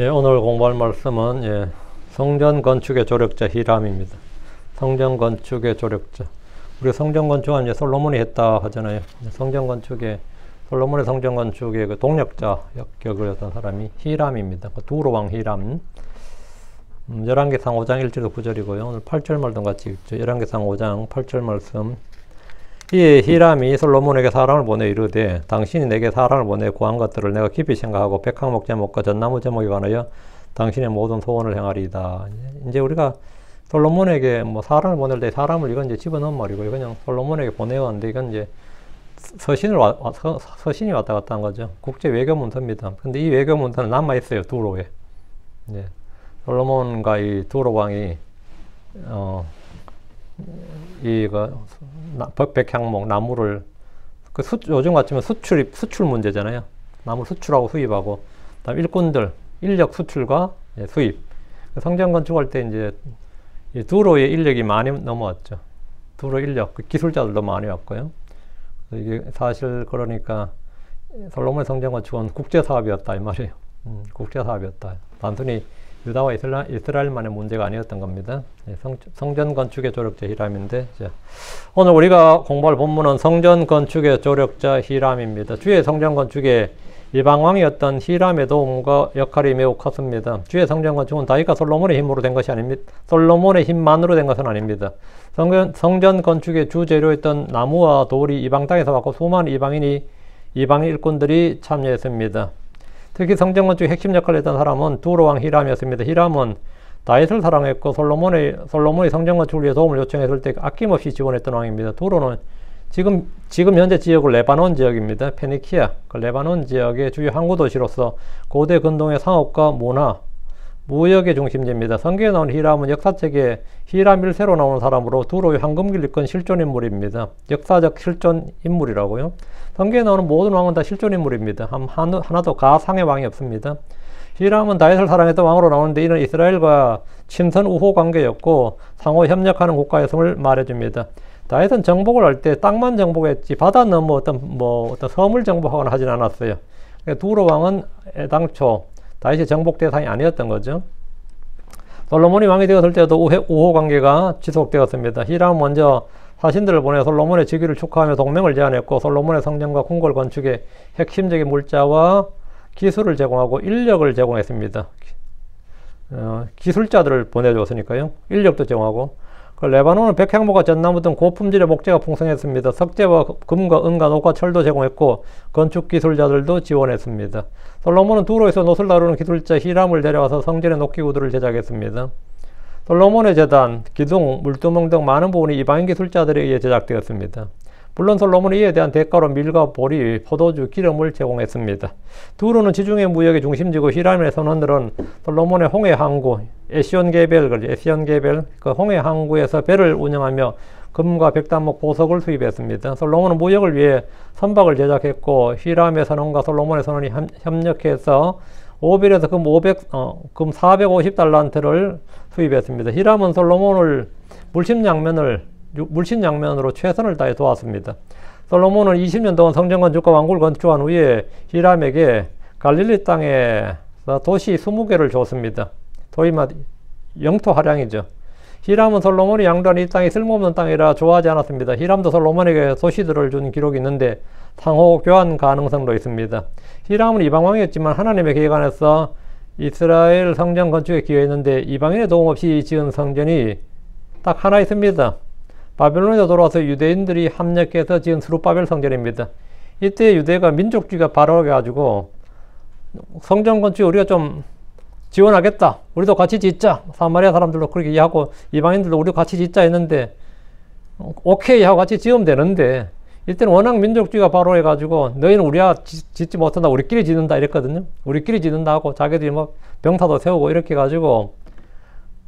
오늘 공부할 말씀은 성전 건축의 조력자 히람입니다. 성전 건축의 조력자. 우리 성전 건축은 이제 솔로몬이 했다 하잖아요. 솔로몬의 성전 건축의 그 동력자 격을 했던 사람이 히람입니다. 두로 왕 히람. 열왕기상 5장 1절도 9절이고요. 오늘 8절 말씀 같이 읽죠. 열왕기상 5장 8절 말씀. 이 히람이 솔로몬에게 사람을 보내 이르되 당신이 내게 사람을 보내 구한 것들을 내가 깊이 생각하고 백항목 제목과 전나무 제목에 관하여 당신의 모든 소원을 행하리이다. 이제 우리가 솔로몬에게 뭐 사람을 보낼 때 사람을 이건 이제 집어넣은 말이고요. 그냥 솔로몬에게 보내왔는데 이건 이제 서신이 왔다 갔다 한 거죠. 국제 외교 문서입니다. 근데 이 외교 문서는 남아 있어요. 두로에. 솔로몬과 이 두로 왕이 백향목 나무를 요즘 같으면 수출 문제잖아요. 나무 수출하고 수입하고, 그다음 일꾼들 인력 수출과 수입. 성전 건축할 때 이제 이 두로의 인력이 많이 넘어왔죠. 두로 인력 기술자들도 많이 왔고요. 이게 사실 그러니까 솔로몬의 성전 건축은 국제 사업이었다 이 말이에요. 국제 사업이었다. 단순히 유다와 이스라엘만의 문제가 아니었던 겁니다. 성전 건축의 조력자 히람인데, 오늘 우리가 공부할 본문은 성전 건축의 조력자 히람입니다. 주의 성전 건축의 이방왕이었던 히람의 도움과 역할이 매우 컸습니다. 주의 성전 건축은 다윗과 솔로몬의 힘으로 된 것이 아닙니다. 솔로몬의 힘만으로 된 것은 아닙니다. 성전 건축의 주재료였던 나무와 돌이 이방 땅에서 왔고 수많은 이방인 일꾼들이 참여했습니다. 특히 성전 건축의 핵심 역할을 했던 사람은 두로 왕 히람이었습니다. 히람은 다윗을 사랑했고 솔로몬의 성전 건축을 위해 도움을 요청했을 때 아낌없이 지원했던 왕입니다. 두로는 지금 현재 지역은 레바논 지역입니다. 페니키아, 레바논 지역의 주요 항구 도시로서 고대 근동의 상업과 문화, 무역의 중심지입니다. 성경에 나온 히람은 역사책에 히람 1세로 나오는 사람으로 두로의 황금기를 이끈 실존 인물입니다. 역사적 실존 인물이라고요. 성경에 나오는 모든 왕은 다 실존 인물입니다. 하나도 가상의 왕이 없습니다. 히람은 다윗을 사랑했던 왕으로 나오는데 이는 이스라엘과 친선 우호 관계였고 상호 협력하는 국가였음을 말해줍니다. 다윗은 정복을 할 때 땅만 정복했지 바다 넘어 어떤 섬을 정복하거나 하진 않았어요. 두로 왕은 애당초 다윗의 정복 대상이 아니었던 거죠. 솔로몬이 왕이 되었을 때도 우호 관계가 지속되었습니다. 히람은 먼저 사신들을 보내 솔로몬의 즉위를 축하하며 동맹을 제안했고 솔로몬의 성전과 궁궐 건축의 핵심적인 물자와 기술을 제공하고 인력을 제공했습니다. 기술자들을 보내줬으니까요. 인력도 제공하고, 레바논은 백향목과 전나무 등 고품질의 목재가 풍성했습니다. 석재와 금과 은과 녹과 철도 제공했고 건축 기술자들도 지원했습니다. 솔로몬은 두로에서 놋을 다루는 기술자 히람을 데려와서 성전의 녹기 구두를 제작했습니다. 솔로몬의 제단, 기둥, 물두멍 등 많은 부분이 이방인 기술자들에 의해 제작되었습니다. 물론 솔로몬이 이에 대한 대가로 밀과 보리, 포도주, 기름을 제공했습니다. 두로는 지중해 무역의 중심지고 히람의 선원들은 솔로몬의 홍해 항구, 에시온게벨, 그 홍해 항구에서 배를 운영하며 금과 백단목, 보석을 수입했습니다. 솔로몬은 무역을 위해 선박을 제작했고 히람의 선원과 솔로몬의 선원이 협력해서 오빌에서 금 450달란트를 수입했습니다. 히람은 솔로몬을 물심양면으로 최선을 다해 도왔습니다. 솔로몬은 20년 동안 성전 건축과 왕궁을 건축한 후에 히람에게 갈릴리 땅에 도시 20개를 줬습니다. 도이맛 영토 할양이죠. 히람은 솔로몬이 양도한 이 땅이 쓸모없는 땅이라 좋아하지 않았습니다. 히람도 솔로몬에게 도시들을 준 기록이 있는데 상호 교환 가능성도 있습니다. 히람은 이방왕이었지만 하나님의 계획 안에서 이스라엘 성전 건축에 기여했는데 이방인의 도움 없이 지은 성전이 딱 하나 있습니다. 바벨론에서 돌아와서 유대인들이 합력해서 지은 스룹바벨 성전입니다. 이때 유대가 민족주의가 발효해가지고 성전 건축에 우리가 좀 지원하겠다. 우리도 같이 짓자. 사마리아 사람들도 그렇게 이해하고 이방인들도 우리도 같이 짓자 했는데 오케이 하고 같이 지으면 되는데 이때는 워낙 민족주의가 발효해가지고 너희는 우리야 짓지 못한다. 우리끼리 짓는다 이랬거든요. 우리끼리 짓는다 하고 자기들이 뭐 병사도 세우고 이렇게 해가지고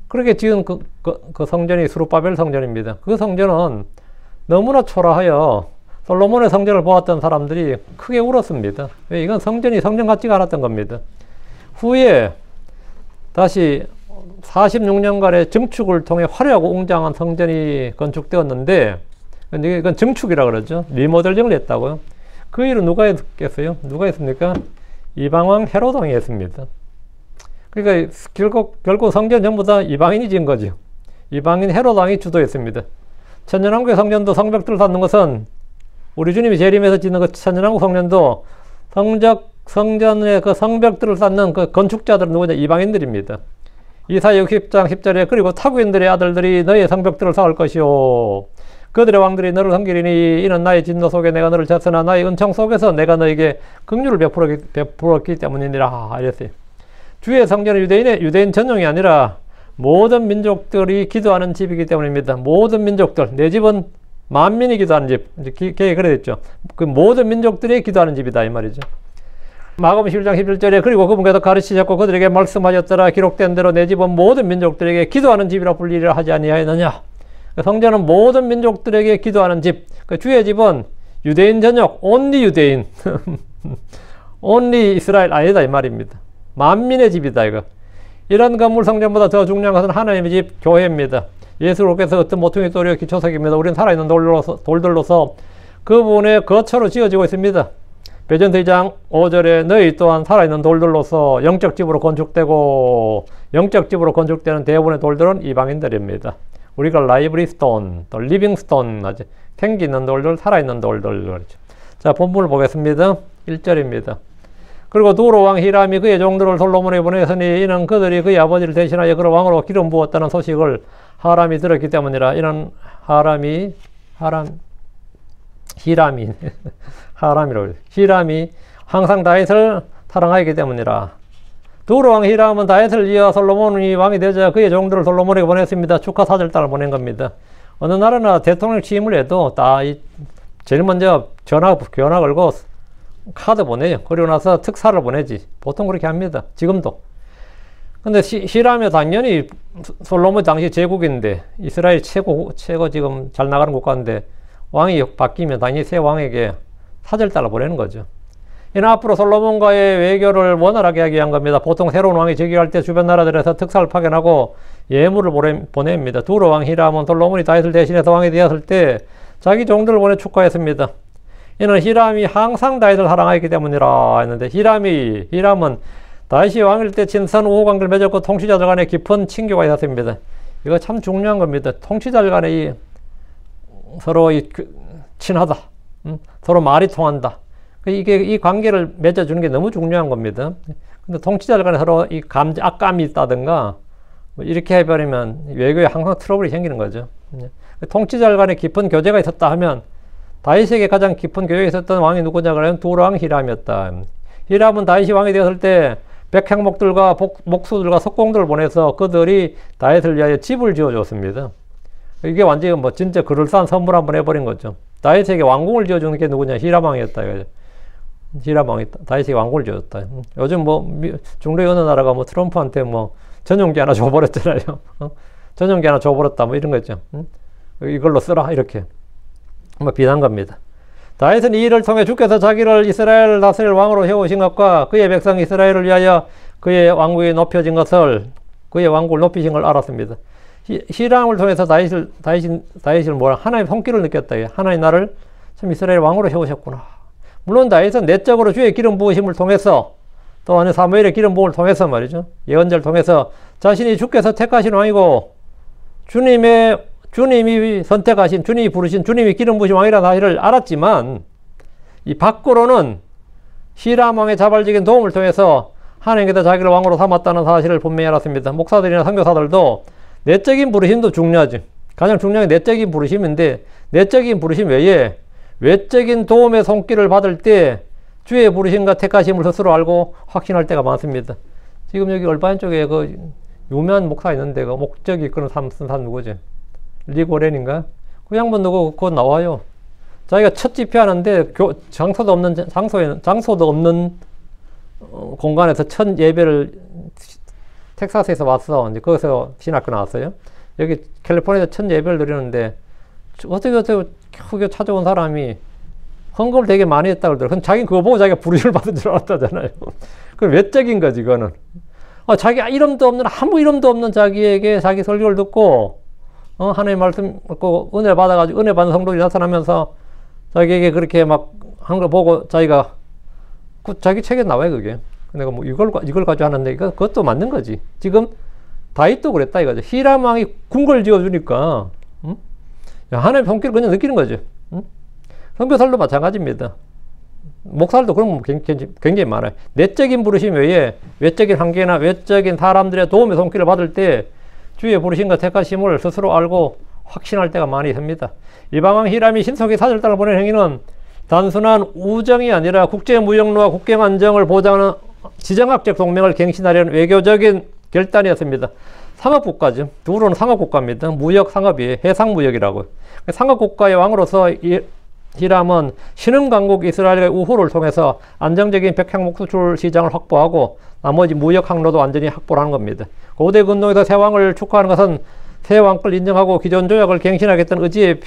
그렇게 지은 그 성전이 스룹바벨 성전입니다. 그 성전은 너무나 초라하여 솔로몬의 성전을 보았던 사람들이 크게 울었습니다. 왜? 이건 성전이 성전 같지가 않았던 겁니다. 후에 다시 46년간의 증축을 통해 화려하고 웅장한 성전이 건축되었는데 이건 증축이라 그러죠. 리모델링을 했다고요. 그 일은 누가 했겠어요? 누가 했습니까? 이방왕 헤롯 왕이 했습니다. 그러니까 결국 성전 전부 다 이방인이 지은 거죠. 이방인 헤롯 왕이 주도했습니다. 천년왕국의 성전도 성벽들을 쌓는 것은 우리 주님이 재림해서 짓는 그 천년왕국 성전도 성전의 그 성벽들을 쌓는 그 건축자들은 누구냐? 이방인들입니다. 이사야 60장 10절에 그리고 타국인들의 아들들이 너의 성벽들을 쌓을 것이요 그들의 왕들이 너를 섬기리니 이는 나의 진노 속에 내가 너를 쳤으나 나의 은총 속에서 내가 너에게 긍휼을 베풀었기 때문이니라 이랬어요. 주의 성전은 유대인 전용이 아니라 모든 민족들이 기도하는 집이기 때문입니다. 모든 민족들, 내 집은 만민이 기도하는 집, 그래 됐죠. 그 모든 민족들이 기도하는 집이다 이 말이죠. 마가복음 11장 11절에 그리고 그분께서 가르치셨고 그들에게 말씀하셨더라 기록된 대로 내 집은 모든 민족들에게 기도하는 집이라 불리리라 하지 아니하였느냐. 성전은 모든 민족들에게 기도하는 집. 주의 집은 유대인 전역, 온리 유대인, 온리 이스라엘 아니다 이 말입니다. 만민의 집이다 이거. 이런 건물 성전보다 더 중요한 것은 하나님의 집 교회입니다. 예수께서 어떤 모퉁이 돌이어 기초석입니다. 우리는 살아있는 돌들로서 그분의 거처로 지어지고 있습니다. 베전서 2장 5절에 너희 또한 살아있는 돌들로서 영적 집으로 건축되고 영적 집으로 건축되는 대부분의 돌들은 이방인들입니다. 우리가 라이브리 스톤, 또 리빙 스톤, 생기 있는 돌들, 살아있는 돌들. 그렇죠. 자, 본문을 보겠습니다. 1절입니다. 그리고 두로 왕 히람이 그의 종들을 솔로몬에 보내서니 이는 그들이 그의 아버지를 대신하여 그를 왕으로 기름 부었다는 소식을 하람이 들었기 때문이라. 이는 히람이 항상 다윗을 사랑하기 때문이라. 두로 왕 히람은 다윗을 이어 솔로몬이 왕이 되자 그의 종들을 솔로몬에게 보냈습니다. 축하 사절단을 보낸 겁니다. 어느 나라나 대통령 취임을 해도 제일 먼저 전화 걸고 카드 보내요. 그리고 나서 특사를 보내지. 보통 그렇게 합니다. 지금도. 근데 히람이 당연히 솔로몬 당시 제국인데 이스라엘 최고 지금 잘 나가는 국가인데 왕이 바뀌면 당연히 새 왕에게 사절단을 보내는 거죠. 이는 앞으로 솔로몬과의 외교를 원활하게 하기 위한 겁니다. 보통 새로운 왕이 즉위할 때 주변 나라들에서 특사를 파견하고 예물을 보냅니다. 두로 왕 히람은 솔로몬이 다윗을 대신해서 왕이 되었을 때 자기 종들을 보내 축하했습니다. 이는 히람이 항상 다윗을 사랑하기 때문이라 했는데 히람은 다윗이 왕일 때 친선 우호 관계를 맺었고 통치자들 간에 깊은 친교가 있었습니다. 이거 참 중요한 겁니다. 통치자들 간에 서로 친하다. 서로 말이 통한다. 이 관계를 맺어주는 게 너무 중요한 겁니다. 근데 통치자들 간에 서로 악감이 있다든가 이렇게 해버리면 외교에 항상 트러블이 생기는 거죠. 통치자들 간에 깊은 교제가 있었다 하면 다윗에게 가장 깊은 교제가 있었던 왕이 누구냐 그러면 두로 왕 히람이었다. 히람은 다윗이 왕이 되었을 때 백향목들과 목수들과 석공들을 보내서 그들이 다윗을 위하여 집을 지어줬습니다. 이게 완전히 진짜 그럴싸한 선물 한번 해버린 거죠. 다윗에게 왕궁을 지어주는 게 누구냐? 히람 왕이었다. 히람 왕이 다윗에게 왕궁을 지어줬다. 요즘 중동의 어느 나라가 트럼프한테 전용기 하나 줘버렸잖아요. 전용기 하나 줘버렸다. 이런 거 있죠. 이걸로 쓰라. 이렇게. 비난 겁니다. 다윗은 이 일을 통해 주께서 자기를 이스라엘 다스릴 왕으로 세우신 것과 그의 백성 이스라엘을 위하여 그의 왕국이 높여진 것을, 그의 왕국을 높이신 걸 알았습니다. 히람을 통해서 다윗을 하나님의 손길을 느꼈다. 하나님 나를 참 이스라엘 왕으로 세우셨구나. 물론 다윗은 내적으로 주의 기름 부으심을 통해서 또 사무엘의 기름 부음을 통해서 말이죠. 예언자를 통해서 자신이 주께서 택하신 왕이고 주님이 선택하신, 주님이 부르신, 주님이 기름 부으신 왕이라는 사실을 알았지만 이 밖으로는 히람 왕의 자발적인 도움을 통해서 하나님께서 자기를 왕으로 삼았다는 사실을 분명히 알았습니다. 목사들이나 선교사들도 내적인 부르심도 중요하죠. 가장 중요한 게 내적인 부르심인데 내적인 부르심 외에 외적인 도움의 손길을 받을 때 주의 부르심과 택하심을 스스로 알고 확신할 때가 많습니다. 지금 여기 얼바인 쪽에 유명한 목사 있는데 목적이 이끄는 사람 누구죠? 리고렌인가? 그 양반 누구 그거 나와요. 자기가 첫 집회하는데 장소도 없는 공간에서 첫 예배를 텍사스에서 왔어. 이제 거기서 신학교 나왔어요. 여기 캘리포니아에서 첫 예배를 드리는데 어떻게 크게 찾아온 사람이 헌금을 되게 많이 했다고 그러더라고요. 자기는 그거 보고 자기가 부르심을 받은 줄 알았다잖아요. 그 외적인 거지, 그거는. 자기 이름도 없는, 아무 이름도 없는 자기에게 자기 설교를 듣고, 하나님 말씀 듣고 은혜 받아가지고, 은혜 받는 성도들이 나타나면서 자기에게 그렇게 막 한 걸 보고 자기 책에 나와요, 그게. 내가 뭐 이걸 가지고 하는데, 그것도 맞는 거지. 지금 다윗도 그랬다 이거죠. 히람 왕이 궁궐 지어주니까, 응? 하나님의 손길을 그냥 느끼는 거죠. 응? 선교사도 마찬가지입니다. 목사들도 그런 거 굉장히 많아요. 내적인 부르심 외에 외적인 한계나 외적인 사람들의 도움의 손길을 받을 때 주의 부르심과 택하심을 스스로 알고 확신할 때가 많이 있습니다. 이방왕 히람이 신속히 사절단을 보낸 행위는 단순한 우정이 아니라 국제무역로와 국경안정을 보장하는 지정학적 동맹을 갱신하려는 외교적인 결단이었습니다. 상업국가죠. 두로는 상업국가입니다. 무역 상업이에요. 해상무역이라고. 상업국가의 왕으로서 히람은 신흥강국 이스라엘의 우호를 통해서 안정적인 백향목 수출 시장을 확보하고 나머지 무역 항로도 완전히 확보를 하는 겁니다. 고대 근동에서 새 왕을 축하하는 것은 새 왕권을 인정하고 기존 조약을 갱신하겠다는 의지의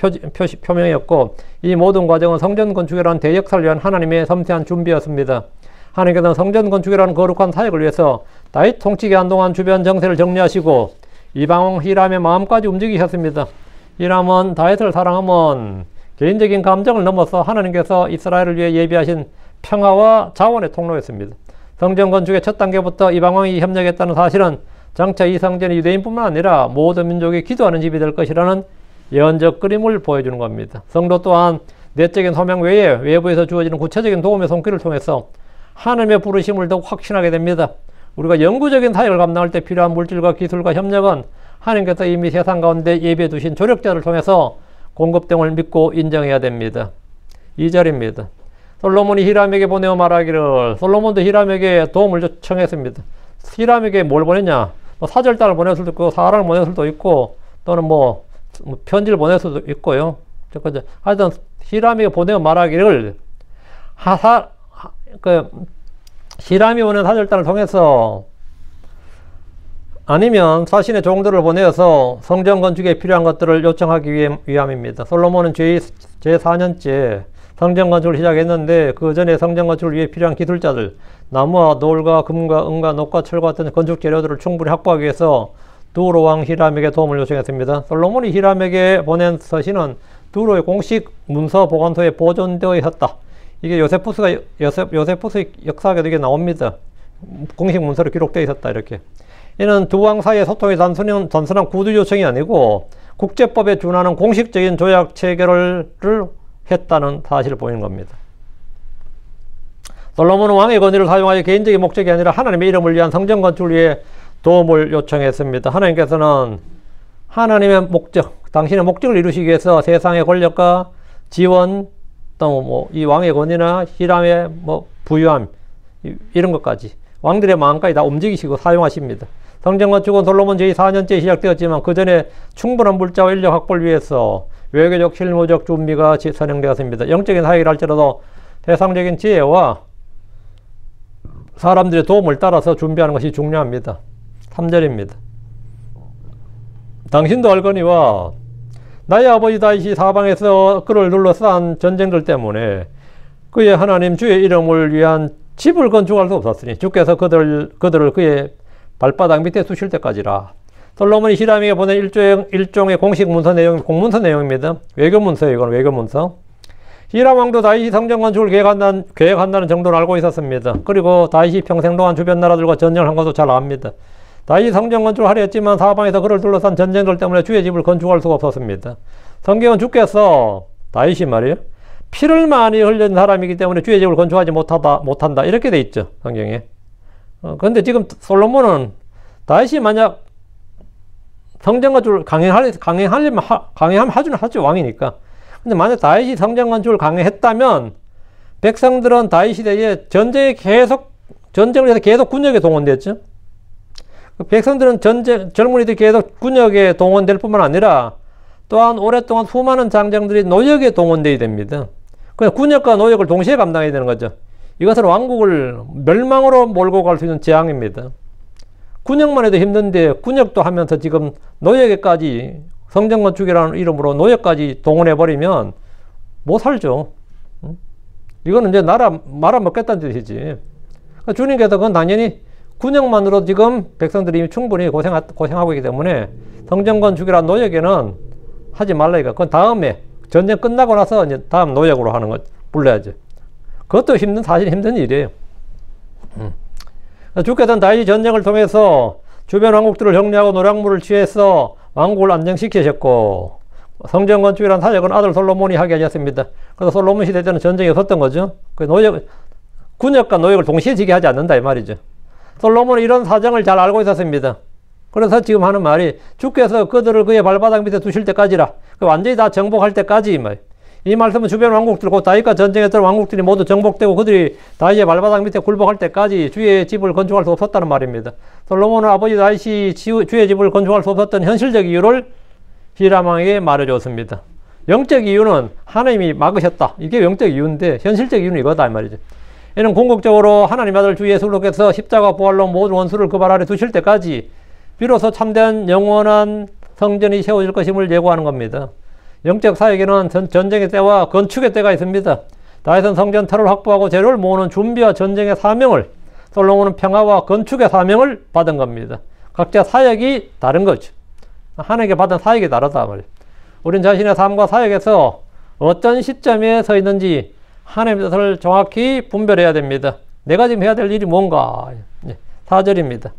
표명이었고, 이 모든 과정은 성전 건축이라는 대역사를 위한 하나님의 섬세한 준비였습니다. 하나님께서는 성전 건축이라는 거룩한 사역을 위해서 다윗 통치 기간 동안 주변 정세를 정리하시고 이방왕 히람의 마음까지 움직이셨습니다. 히람은 다윗을 사랑하면 개인적인 감정을 넘어서 하나님께서 이스라엘을 위해 예비하신 평화와 자원의 통로였습니다. 성전 건축의 첫 단계부터 이방왕이 협력했다는 사실은 장차 이 성전이 유대인뿐만 아니라 모든 민족이 기도하는 집이 될 것이라는 예언적 그림을 보여주는 겁니다. 성도 또한 내적인 소명 외에 외부에서 주어지는 구체적인 도움의 손길을 통해서 하나님의 부르심을 더욱 확신하게 됩니다. 우리가 영구적인 사역을 감당할 때 필요한 물질과 기술과 협력은 하나님께서 이미 세상 가운데 예비해 두신 조력자를 통해서 공급됨을 믿고 인정해야 됩니다. 2절입니다. 솔로몬이 히람에게 보내어 말하기를, 솔로몬도 히람에게 도움을 요청했습니다. 히람에게 뭘 보냈냐? 사절단을 보낼 수도 있고, 사람을 보낼 수도 있고, 또는 편지를 보낼 수도 있고요. 하여튼, 히람에게 보내어 말하기를, 히람이 보낸 사절단을 통해서 아니면 자신의 종들을 보내어서 성전 건축에 필요한 것들을 요청하기 위함입니다. 솔로몬은 제4년째 성전 건축을 시작했는데 그 전에 성전 건축을 위해 필요한 기술자들, 나무와 돌과 금과 은과 녹과 철과 같은 건축 재료들을 충분히 확보하기 위해서 두로 왕 히람에게 도움을 요청했습니다. 솔로몬이 히람에게 보낸 서신은 두로의 공식 문서 보관소에 보존되어 있었다. 이게 요세푸스 역사에도 이게 나옵니다. 공식 문서로 기록되어 있었다, 이렇게. 이는 두 왕 사이의 소통이 단순한 구두 요청이 아니고 국제법에 준하는 공식적인 조약 체결을 했다는 사실을 보이는 겁니다. 솔로몬은 왕의 권위를 사용하여 개인적인 목적이 아니라 하나님의 이름을 위한 성전 건축을 위해 도움을 요청했습니다. 하나님께서는 하나님의 목적, 당신의 목적을 이루시기 위해서 세상의 권력과 지원, 또 이 왕의 권위나 히람의 부유함, 이런 것까지 왕들의 마음까지 다 움직이시고 사용하십니다. 성전 건축은 솔로몬 제4년째 시작되었지만 그 전에 충분한 물자와 인력 확보를 위해서 외교적 실무적 준비가 선행되었습니다. 영적인 사역을 할지라도 세상적인 지혜와 사람들의 도움을 따라서 준비하는 것이 중요합니다. 3절입니다. 당신도 알거니와 나의 아버지 다윗이 사방에서 그를 둘러싼 전쟁들 때문에 그의 하나님 주의 이름을 위한 집을 건축할 수 없었으니 주께서 그들을 그의 발바닥 밑에 두실 때까지라. 솔로몬이 히람에게 보낸 일종의 공식 문서 내용, 공문서 내용입니다. 외교문서예요. 이건 외교문서. 히람 왕도 다윗이 성전 건축을 계획한다는 정도를 알고 있었습니다. 그리고 다윗이 평생 동안 주변 나라들과 전쟁을 한 것도 잘 압니다. 다윗이 성전 건축을 하려 했지만 사방에서 그를 둘러싼 전쟁들 때문에 주의 집을 건축할 수가 없었습니다. 성경은 주께서 다윗이 말이에요, 피를 많이 흘린 사람이기 때문에 주의 집을 건축하지 못한다 이렇게 돼 있죠, 성경에. 그런데 지금 솔로몬은 다윗이 만약 성전 건축을 강행하면 하죠, 왕이니까. 근데 만약 다윗이 성전 건축을 강행했다면 백성들은 다윗 시대에 전쟁을 해서 계속 군역에 동원됐죠. 백성들은 젊은이들이 계속 군역에 동원될 뿐만 아니라 또한 오랫동안 수많은 장정들이 노역에 동원되어야 됩니다. 그냥 군역과 노역을 동시에 감당해야 되는 거죠. 이것은 왕국을 멸망으로 몰고 갈 수 있는 재앙입니다. 군역만 해도 힘든데 군역도 하면서 지금 노역에까지 성전 건축이라는 이름으로 노역까지 동원해버리면 못 살죠. 이거는 이제 나라 말아먹겠다는 뜻이지. 주님께서 그건 당연히 군역만으로 지금 백성들이 이미 충분히 고생하고 있기 때문에 성전 건축이라는 노역에는 하지 말라 이거. 그건 다음에 전쟁 끝나고 나서 이제 다음 노역으로 하는 거 불러야죠. 그것도 사실 힘든 일이에요. 주께서는 다윗이 전쟁을 통해서 주변 왕국들을 정리하고 노략물을 취해서 왕국을 안정시키셨고, 성전 건축이라는 사역은 아들 솔로몬이 하게 하셨습니다. 그래서 솔로몬 시대 때는 전쟁이 없었던 거죠. 군역과 노역을 동시에 지게 하지 않는다 이 말이죠. 솔로몬은 이런 사정을 잘 알고 있었습니다. 그래서 지금 하는 말이 주께서 그들을 그의 발바닥 밑에 두실 때까지라, 완전히 다 정복할 때까지 이 말씀은 주변 왕국들, 곧 다윗과 전쟁했던 왕국들이 모두 정복되고 그들이 다윗의 발바닥 밑에 굴복할 때까지 주의 집을 건축할 수 없었다는 말입니다. 솔로몬은 아버지 다윗이 주의 집을 건축할 수 없었던 현실적 이유를 히람 왕에게 말해줬습니다. 영적 이유는 하나님이 막으셨다. 이게 영적 이유인데 현실적 이유는 이거다 이 말이죠. 이는 궁극적으로 하나님 아들 주 예수께서 십자가 부활로 모든 원수를 그 발 아래 두실 때까지 비로소 참된 영원한 성전이 세워질 것임을 예고하는 겁니다. 영적 사역에는 전쟁의 때와 건축의 때가 있습니다. 다윗은 성전 터를 확보하고 재료를 모으는 준비와 전쟁의 사명을, 솔로몬은 평화와 건축의 사명을 받은 겁니다. 각자 사역이 다른 거죠. 하나님께 받은 사역이 다르다 말이에요. 우린 자신의 삶과 사역에서 어떤 시점에 서 있는지 하나님의 뜻을 정확히 분별해야 됩니다. 내가 지금 해야 될 일이 뭔가. 4절입니다.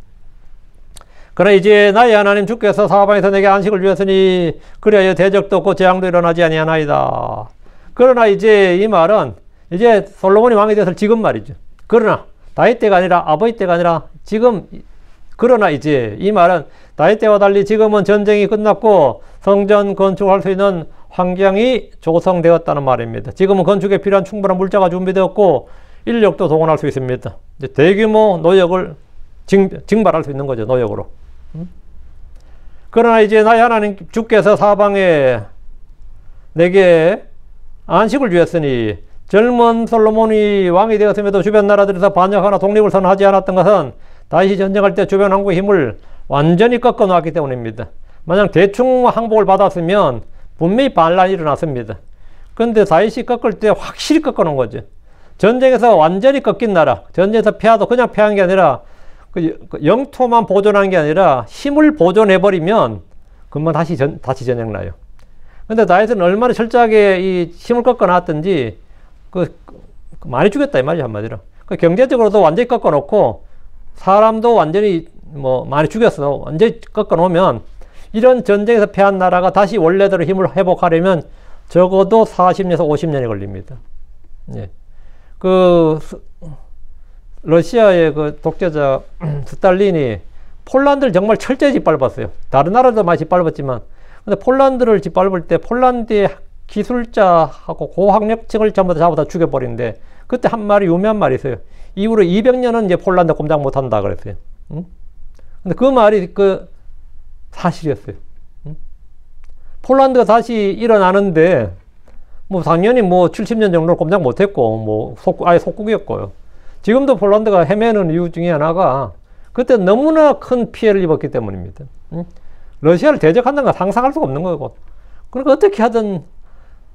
그러나 이제 나의 하나님 주께서 사방에서 내게 안식을 주셨으니 그리하여 대적도 없고 재앙도 일어나지 아니하나이다. 그러나 이제 이 말은 이제 솔로몬이 왕이 되었을 지금 말이죠. 그러나 다윗 때가 아니라 아버지 때가 아니라 지금, 그러나 이제 이 말은 다윗 때와 달리 지금은 전쟁이 끝났고 성전 건축할 수 있는 환경이 조성되었다는 말입니다. 지금은 건축에 필요한 충분한 물자가 준비되었고 인력도 동원할 수 있습니다. 이제 대규모 노역을 징발할 수 있는 거죠. 노역으로. 그러나 이제 나의 하나님 주께서 사방에 내게 안식을 주었으니, 젊은 솔로몬이 왕이 되었음에도 주변 나라들에서 반역하나 독립을 선언하지 않았던 것은 다윗이 전쟁할 때 주변 왕국의 힘을 완전히 꺾어 놓았기 때문입니다. 만약 대충 항복을 받았으면 분명히 반란이 일어났습니다. 그런데 다윗이 꺾을 때 확실히 꺾어 놓은 거죠. 전쟁에서 완전히 꺾인 나라, 전쟁에서 패하도 그냥 패한 게 아니라 그 영토만 보존한 게 아니라 힘을 보존해버리면 금방 다시 전쟁 나요. 근데 다윗은 얼마나 철저하게 이 힘을 꺾어 놨든지 많이 죽였다 이 말이죠, 한마디로. 경제적으로도 완전히 꺾어 놓고 사람도 완전히 많이 죽였어. 완전히 꺾어 놓으면 이런 전쟁에서 패한 나라가 다시 원래대로 힘을 회복하려면 적어도 40년에서 50년이 걸립니다. 예. 러시아의 그 독재자 스탈린이 폴란드를 정말 철저히 짓밟았어요. 다른 나라도 많이 짓밟았지만, 근데 폴란드를 짓밟을 때 폴란드의 기술자하고 고학력층을 전부 다 죽여버리는데, 그때 한 말이 유명한 말이 있어요. 이후로 200년은 이제 폴란드 꼼짝 못한다 그랬어요. 응? 근데 그 말이 사실이었어요. 응? 폴란드가 다시 일어나는데, 당연히 70년 정도 꼼짝 못했고, 아예 속국이었고요. 지금도 폴란드가 헤매는 이유 중에 하나가 그때 너무나 큰 피해를 입었기 때문입니다. 응? 러시아를 대적한다는 건 상상할 수가 없는 거고. 그러니까 어떻게 하든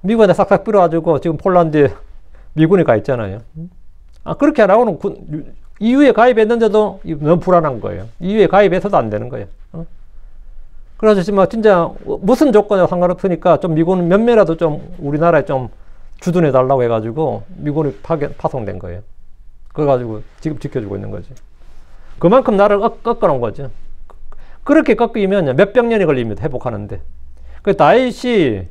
미국에 싹싹 뿌려가지고 지금 폴란드에 미군이 가 있잖아요. 그렇게 하라고는 EU에 가입했는데도 너무 불안한 거예요. EU에 가입해서도 안 되는 거예요. 그래서 지금 진짜 무슨 조건에 상관없으니까 좀 미군 몇 명이라도 좀 우리나라에 좀 주둔해 달라고 해가지고 미군이 파송된 거예요. 그래가지고 지금 지켜주고 있는 거지. 그만큼 나를 꺾어놓은 거죠. 그렇게 꺾이면 몇백 년이 걸립니다. 회복하는데. 다윗이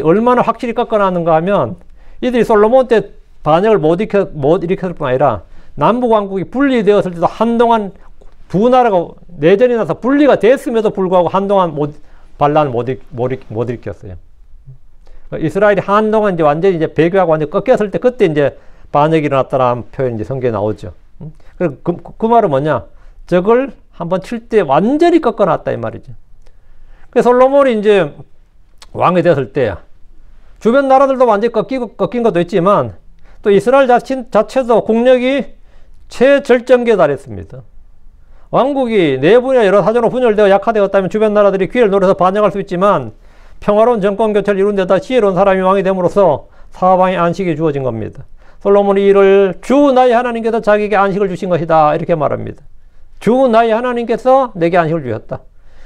얼마나 확실히 꺾어놨는가 하면 이들이 솔로몬 때 반역을 못 일으켰을 뿐 아니라 남북 왕국이 분리되었을 때도 한동안 두 나라가 내전이 나서 분리가 됐음에도 불구하고 한동안 반란을 못 일으켰어요. 이스라엘이 한동안 이제 완전히 배교하고 완전히 꺾였을 때 그때 이제 반역이 일어났다라는 표현이 이제 성경에 나오죠. 그 말은 뭐냐? 적을 한번 칠 때 완전히 꺾어놨다 이 말이죠. 그래서 솔로몬이 이제 왕이 되었을 때 주변 나라들도 완전히 꺾인 것도 있지만 또 이스라엘 자체도 국력이 최절정기에 달했습니다. 왕국이 내부에 여러 사정으로 분열되어 약화되었다면 주변 나라들이 기회를 노려서 반역할 수 있지만 평화로운 정권 교체를 이룬 데다 지혜로운 사람이 왕이 됨으로써 사방에 안식이 주어진 겁니다. 솔로몬이 이를 주 나의 하나님께서 자기에게 안식을 주신 것이다 이렇게 말합니다. 주 나의 하나님께서 내게 안식을 주셨다.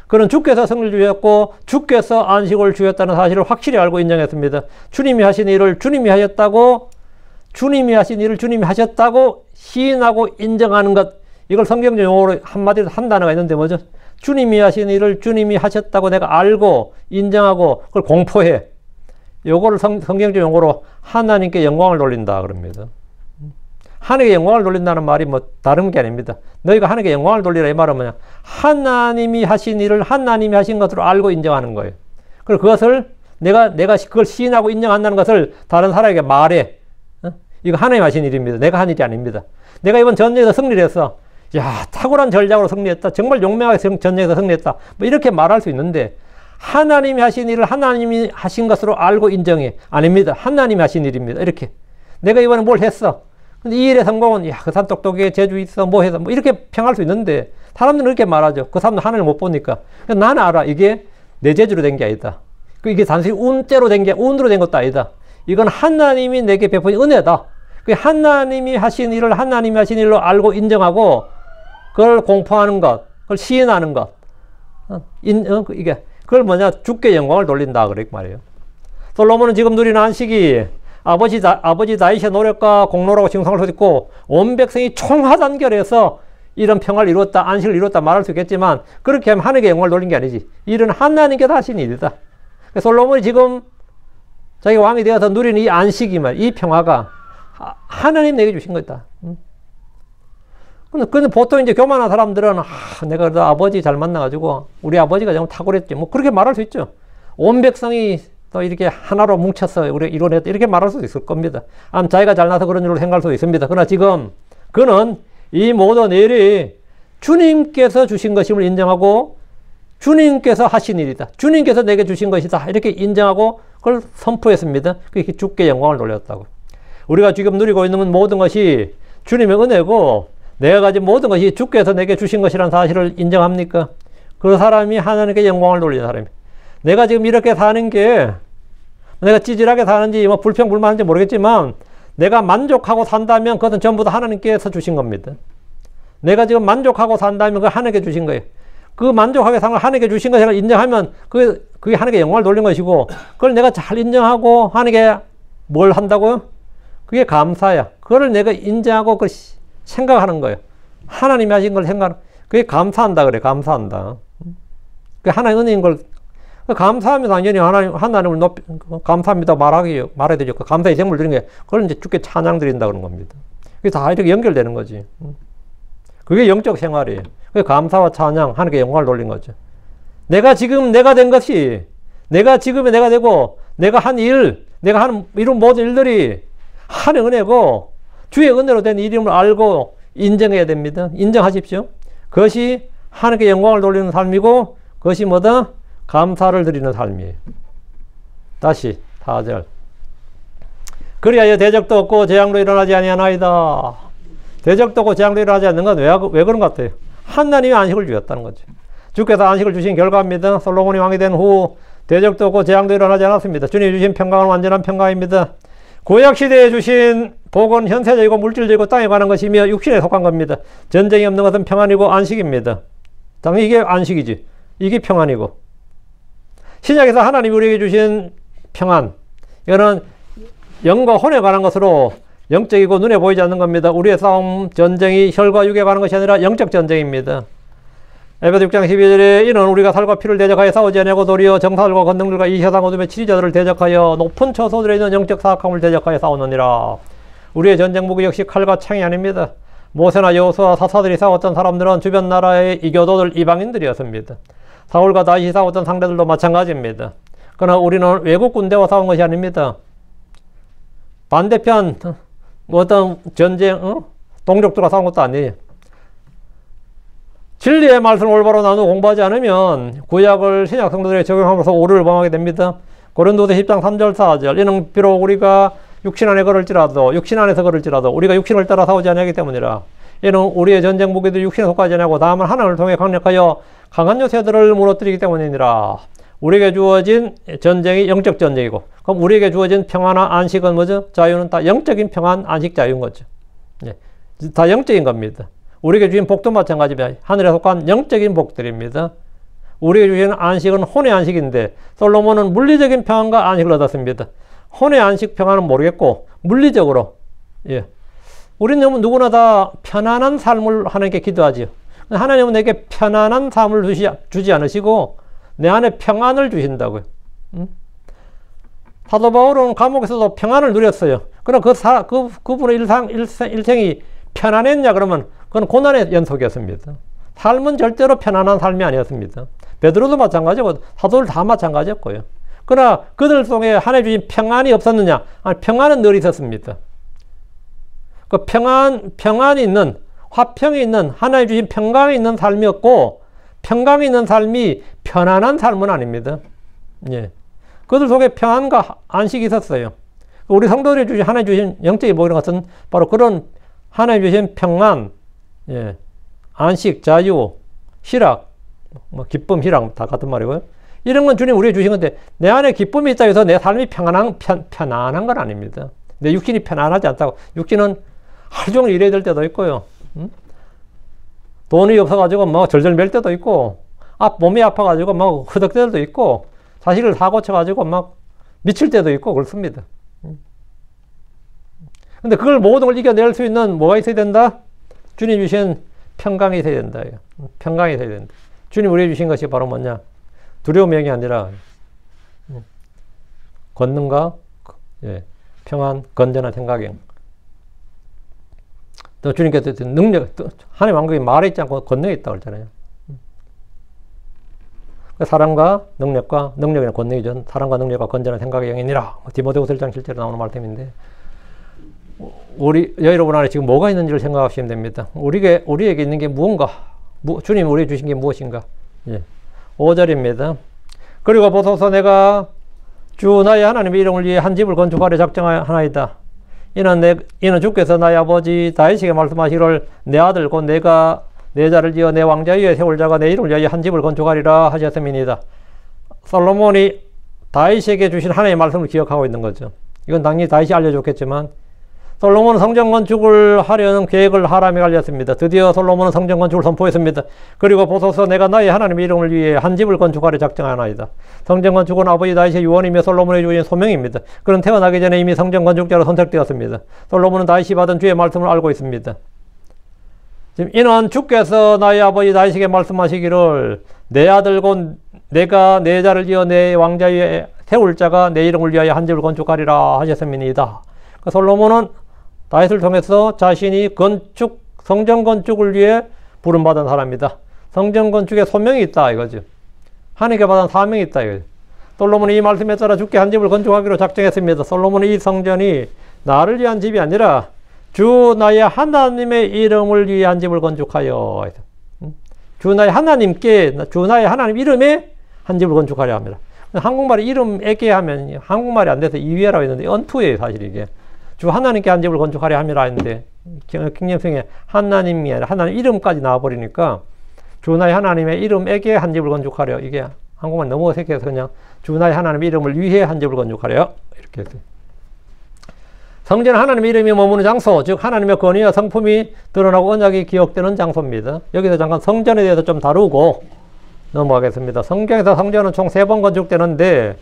그는 주께서 성을 주셨고 주께서 안식을 주셨다는 사실을 확실히 알고 인정했습니다. 주님이 하신 일을 주님이 하셨다고 시인하고 인정하는 것, 이걸 성경적 용어로 한마디로 한 단어가 있는데 뭐죠? 주님이 하신 일을 주님이 하셨다고 내가 알고 인정하고 그걸 공포해. 요거를 성경적 용어로 하나님께 영광을 돌린다 그럽니다. 하나님께 영광을 돌린다는 말이 뭐 다른 게 아닙니다. 너희가 하나님께 영광을 돌리라 이 말은 뭐냐? 하나님이 하신 일을 하나님이 하신 것으로 알고 인정하는 거예요. 그리고 그것을 내가 그걸 시인하고 인정한다는 것을 다른 사람에게 말해. 이거 하나님 하신 일입니다. 내가 한 일이 아닙니다. 내가 이번 전쟁에서 승리를 했어. 야, 탁월한 전략으로 승리했다. 정말 용맹하게 전쟁에서 승리했다. 뭐 이렇게 말할 수 있는데 하나님이 하신 일을 하나님이 하신 것으로 알고 인정해. 아닙니다. 하나님이 하신 일입니다. 이렇게. 내가 이번에 뭘 했어. 근데 이 일의 성공은 야, 그 사람 똑똑해, 재주 있어, 뭐 해서 뭐 이렇게 평할 수 있는데 사람들은 이렇게 말하죠. 그 사람도 하나님을 못 보니까. 나는 알아. 이게 내 재주로 된 게 아니다. 이게 단순히 운대로 된 게, 운으로 된 것도 아니다. 이건 하나님이 내게 베푼 은혜다. 하나님이 하신 일을 하나님이 하신 일로 알고 인정하고 그걸 공포하는 것, 그걸 시인하는 것. 이게 그걸 뭐냐? 주께 영광을 돌린다 그래 말이에요. 솔로몬은 지금 누리는 안식이 아버지 다윗의 노력과 공로라고 칭송할 수도 있고 온 백성이 총하단결해서 이런 평화를 이루었다, 안식을 이루었다 말할 수 있겠지만 그렇게 하면 하나님께 영광을 돌린 게 아니지. 일은 하나님께서 하신 일이다. 솔로몬이 지금 자기 왕이 되어서 누리는 이 안식이 말, 이 평화가 하나님 내게 주신 거다. 근데 보통 이제 교만한 사람들은 내가 그래도 아버지 잘 만나가지고 우리 아버지가 정말 탁월했지. 뭐 그렇게 말할 수 있죠. 온 백성이 또 이렇게 하나로 뭉쳐서 우리 이뤄냈다. 이렇게 말할 수도 있을 겁니다. 자기가 잘나서 그런 일로 생각할 수도 있습니다. 그러나 지금 그는 이 모든 일이 주님께서 주신 것임을 인정하고 주님께서 하신 일이다. 주님께서 내게 주신 것이다. 이렇게 인정하고 그걸 선포했습니다. 그렇게 주께 영광을 돌렸다고. 우리가 지금 누리고 있는 모든 것이 주님의 은혜고 내가 가진 모든 것이 주께서 내게 주신 것이라는 사실을 인정합니까? 그 사람이 하나님께 영광을 돌리는 사람이에요. 내가 지금 이렇게 사는 게 내가 찌질하게 사는지 뭐 불평불만한지 모르겠지만 내가 만족하고 산다면 그것은 전부 다 하나님께서 주신 겁니다. 내가 지금 만족하고 산다면 그거 하나님께 주신 거예요. 그 만족하게 산 걸 하나님께 주신 것을 인정하면 그게 하나님께 영광을 돌린 것이고 그걸 내가 잘 인정하고 하나님께 뭘 한다고요? 그게 감사야. 그걸 내가 인정하고 그걸 생각하는 거예요. 하나님이 하신 걸 생각하는 그게 감사한다 그래. 감사한다. 그 하나님 은혜인 걸 감사하면 당연히 하나님을 감사합니다 말해야 되죠. 감사의 제물 드리는 게 그걸 이제 주께 찬양 드린다 그런 겁니다. 그게 다 이렇게 연결되는 거지. 그게 영적 생활이에요. 그게 감사와 찬양, 하나님께 영광을 돌린 거죠. 내가 지금 내가 된 것이 내가 지금의 내가 되고 내가 한 일, 내가 이룬 모든 일들이 하나님의 은혜고 주의 은혜로 된 일임을 알고 인정해야 됩니다. 인정하십시오. 그것이 하나님께 영광을 돌리는 삶이고 그것이 뭐다? 감사를 드리는 삶이에요. 다시 4절. 그리하여 대적도 없고 재앙도 일어나지 아니하나이다. 대적도 없고 재앙도 일어나지 않는 건 왜 그런 것 같아요? 하나님이 안식을 주셨다는 거죠. 주께서 안식을 주신 결과입니다. 솔로몬이 왕이 된 후 대적도 없고 재앙도 일어나지 않았습니다. 주님이 주신 평강은 완전한 평강입니다. 구약시대에 주신 복은 현세적이고 물질적이고 땅에 관한 것이며 육신에 속한 겁니다. 전쟁이 없는 것은 평안이고 안식입니다. 당연히 이게 안식이지. 이게 평안이고. 신약에서 하나님이 우리에게 주신 평안, 이거는 영과 혼에 관한 것으로 영적이고 눈에 보이지 않는 겁니다. 우리의 싸움, 전쟁이 혈과 육에 관한 것이 아니라 영적 전쟁입니다. 에베소 6장 12절에 이는 우리가 살과 피를 대적하여 싸우지 아니하고 도리어 정사들과 권능들과 이 세상 어둠의 치리자들을 대적하여 높은 처소들에 있는 영적 사악함을 대적하여 싸우느니라. 우리의 전쟁 무기 역시 칼과 창이 아닙니다. 모세나 여호수아 사사들이 싸웠던 사람들은 주변 나라의 이교도들 이방인들이었습니다. 사울과 다윗이 싸웠던 상대들도 마찬가지입니다. 그러나 우리는 외국 군대와 싸운 것이 아닙니다. 반대편 어떤 전쟁 동족들과 싸운 것도 아니에요. 진리의 말씀을 올바로 나누어 공부하지 않으면 구약을 신약 성도들에게 적용함으로써 오류를 범하게 됩니다. 고린도서 10장 3절 4절 이는 비록 우리가 육신 안에 걸을지라도 육신 안에서 걸을지라도 우리가 육신을 따라 싸우지 아니하기 때문이라. 이는 우리의 전쟁 무기도 육신에 속하지 아니하고 다만 하나님을 통해 강력하여 강한 요새들을 무너뜨리기 때문이니라. 우리에게 주어진 전쟁이 영적 전쟁이고 그럼 우리에게 주어진 평안과 안식은 뭐죠? 자유는 다 영적인 평안, 안식, 자유인 거죠. 예. 다 영적인 겁니다. 우리에게 주신 복도 마찬가지입니다. 하늘에 속한 영적인 복들입니다. 우리에게 주신 안식은 혼의 안식인데 솔로몬은 물리적인 평안과 안식을 얻었습니다. 혼의 안식 평안은 모르겠고 물리적으로 우리는 누구나 다 편안한 삶을 하나님께 기도하지요. 하나님은 내게 편안한 삶을 주지 않으시고 내 안에 평안을 주신다고요. 사도 바울은 감옥에서도 평안을 누렸어요. 그럼 그분의 일생이 편안했냐 그러면 그건 고난의 연속이었습니다. 삶은 절대로 편안한 삶이 아니었습니다. 베드로도 마찬가지고 사도들 다 마찬가지였고요. 그러나 그들 속에 하나님 주신 평안이 없었느냐? 아니, 평안은 늘 있었습니다. 그 평안이 있는, 화평이 있는, 하나님 주신 평강이 있는 삶이었고, 평강이 있는 삶이 편안한 삶은 아닙니다. 예. 그들 속에 평안과 안식이 있었어요. 우리 성도들이 주신, 하나님 주신 영적인 모든 것은 바로 그런 하나님 주신 평안, 예. 안식, 자유, 희락, 기쁨, 희락 다 같은 말이고요. 이런 건 주님 우리에게 주신 건데, 내 안에 기쁨이 있다고 해서 내 삶이 편안한 건 아닙니다. 내 육신이 편안하지 않다고. 육신은 하루 종일 일해야 될 때도 있고요. 돈이 없어가지고 막 절절 맬 때도 있고, 몸이 아파가지고 막 허덕댈 때도 있고, 사실을 사고 쳐가지고 막 미칠 때도 있고 그렇습니다. 근데 그걸 모든 걸 이겨낼 수 있는 뭐가 있어야 된다? 주님 주신 평강이 있어야 된다. 평강이 있어야 된다. 주님 우리에게 주신 것이 바로 뭐냐? 두려움이 아니라 권능과 평안, 건전한 생각형. 또 주님께서 능력, 하나님 왕국이 말에 있지 않고 권능에 있다고 그랬잖아요. 사랑과 능력과 능력이나 권능이죠. 사랑과 능력과 건전한 생각의 영이니라. 디모데후서 1장 7절에 나오는 말씀인데, 여러분 안에 지금 뭐가 있는지를 생각하시면 됩니다. 우리에게 있는 게 무언가, 주님 우리에게 주신 게 무엇인가. 5절입니다. 그리고 보소서 내가 주 나의 하나님의 이름을 위해 한 집을 건축하려 작정하나이다. 이는 주께서 나의 아버지 다윗에게 말씀하시기를 내 아들 곧 내가 내 자를 지어 내 왕자 위에 세울 자가 내 이름을 위하여 한 집을 건축하리라 하셨음이니이다. 솔로몬이 다윗에게 주신 하나님의 말씀을 기억하고 있는 거죠. 이건 당연히 다윗이 알려줬겠지만 솔로몬은 성전 건축을 하려는 계획을 하람에 알렸습니다. 드디어 솔로몬은 성전 건축을 선포했습니다. 그리고 보소서 내가 나의 하나님의 이름을 위해 한 집을 건축하려 작정하나이다. 성전 건축은 아버지 다윗의 유언이며 솔로몬의 주신 소명입니다. 그는 태어나기 전에 이미 성전 건축자로 선택되었습니다. 솔로몬은 다윗이 받은 주의 말씀을 알고 있습니다. 지금 이는 주께서 나의 아버지 다윗에게 말씀하시기를 내 아들 곧 내가 내 자를 지어 내 왕자 위에 세울 자가 내 이름을 위하여 한 집을 건축하리라 하셨음이니이다. 솔로몬은 다윗을 통해서 자신이 성전 건축을 위해 부름받은 사람이다. 성전 건축에 소명이 있다 이거죠. 하나님께 받은 사명이 있다 이거죠. 솔로몬이 이 말씀에 따라 주께 한 집을 건축하기로 작정했습니다. 솔로몬은 이 성전이 나를 위한 집이 아니라 주 나의 하나님의 이름을 위해 한 집을 건축하여 주 나의 하나님 이름에 한 집을 건축하려 합니다. 한국말이 이름에게 하면 한국말이 안 돼서 이외라고 했는데 언투예요 사실 이게. 주 하나님께 한 집을 건축하려 함이라 했는데 킹잼성에 하나님이 아니라 하나님 이름까지 나와버리니까 주 나의 하나님의 이름에게 한 집을 건축하려, 이게 한국말 너무 어색해서 그냥 주 나의 하나님의 이름을 위해 한 집을 건축하려 이렇게 했어요. 성전은 하나님의 이름이 머무는 장소, 즉 하나님의 권위와 성품이 드러나고 언약이 기억되는 장소입니다. 여기서 잠깐 성전에 대해서 좀 다루고 넘어가겠습니다. 성경에서 성전은 총 3번 건축되는데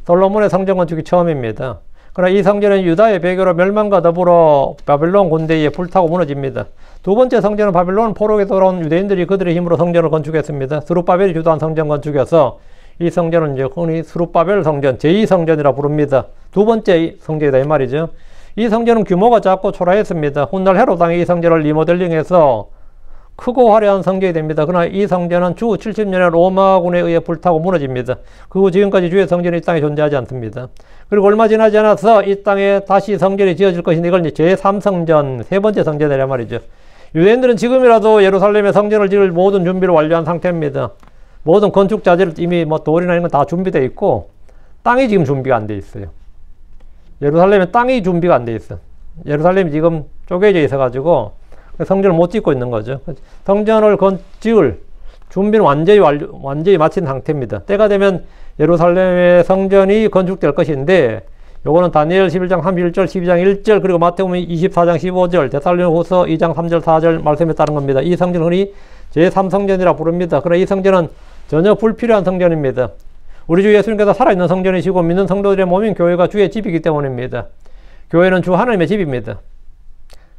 솔로몬의 성전 건축이 처음입니다. 그러나 이 성전은 유다의 배교로 멸망과 더불어 바벨론 군대에 불타고 무너집니다. 두 번째 성전은 바벨론 포로에서 돌아온 유대인들이 그들의 힘으로 성전을 건축했습니다. 스룹바벨이 주도한 성전 건축이어서 이 성전은 이제 흔히 스룹바벨 성전, 제2성전이라 부릅니다. 두 번째 성전이다 이 말이죠. 이 성전은 규모가 작고 초라했습니다. 훗날 헤롯 왕이 이 성전을 리모델링해서 크고 화려한 성전이 됩니다. 그러나 이 성전은 주 70년에 로마군에 의해 불타고 무너집니다. 그 후 지금까지 주의 성전이 이 땅에 존재하지 않습니다. 그리고 얼마 지나지 않아서 이 땅에 다시 성전이 지어질 것인데 이걸 제3성전, 세 번째 성전이란 말이죠. 유대인들은 지금이라도 예루살렘에 성전을 지을 모든 준비를 완료한 상태입니다. 모든 건축 자재를 이미 돌이나 이런 건 다 준비되어 있고 땅이 지금 준비가 안 돼 있어요. 예루살렘에 땅이 준비가 안 돼 있어. 예루살렘이 지금 쪼개져 있어가지고 성전을 못 짓고 있는 거죠. 성전을 지을 준비는 완전히 마친 상태입니다. 때가 되면 예루살렘의 성전이 건축될 것인데, 요거는 다니엘 11장 31절, 12장 1절, 그리고 마태복음 24장 15절, 데살로니가후서 2장 3절, 4절 말씀에 따른 겁니다. 이 성전은 흔히 제3성전이라 부릅니다. 그러나 이 성전은 전혀 불필요한 성전입니다. 우리 주 예수님께서 살아있는 성전이시고 믿는 성도들의 몸인 교회가 주의 집이기 때문입니다. 교회는 주 하나님의 집입니다.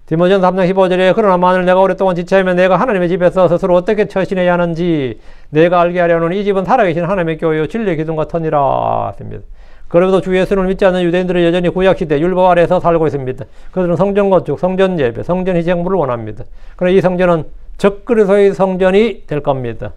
디모데전서 3장 15절에 그러나 만일 내가 오랫동안 지체하면 내가 하나님의 집에서 스스로 어떻게 처신해야 하는지 내가 알게 하려는 이 집은 살아계신 하나님의 교회요 진리의 기둥 같으니라 했습니다. 그러면서 주 예수를 믿지 않는 유대인들은 여전히 구약시대 율법 아래에서 살고 있습니다. 그들은 성전 건축, 성전 예배, 성전 희생물을 원합니다. 그러나 이 성전은 적그리스도의 성전이 될 겁니다.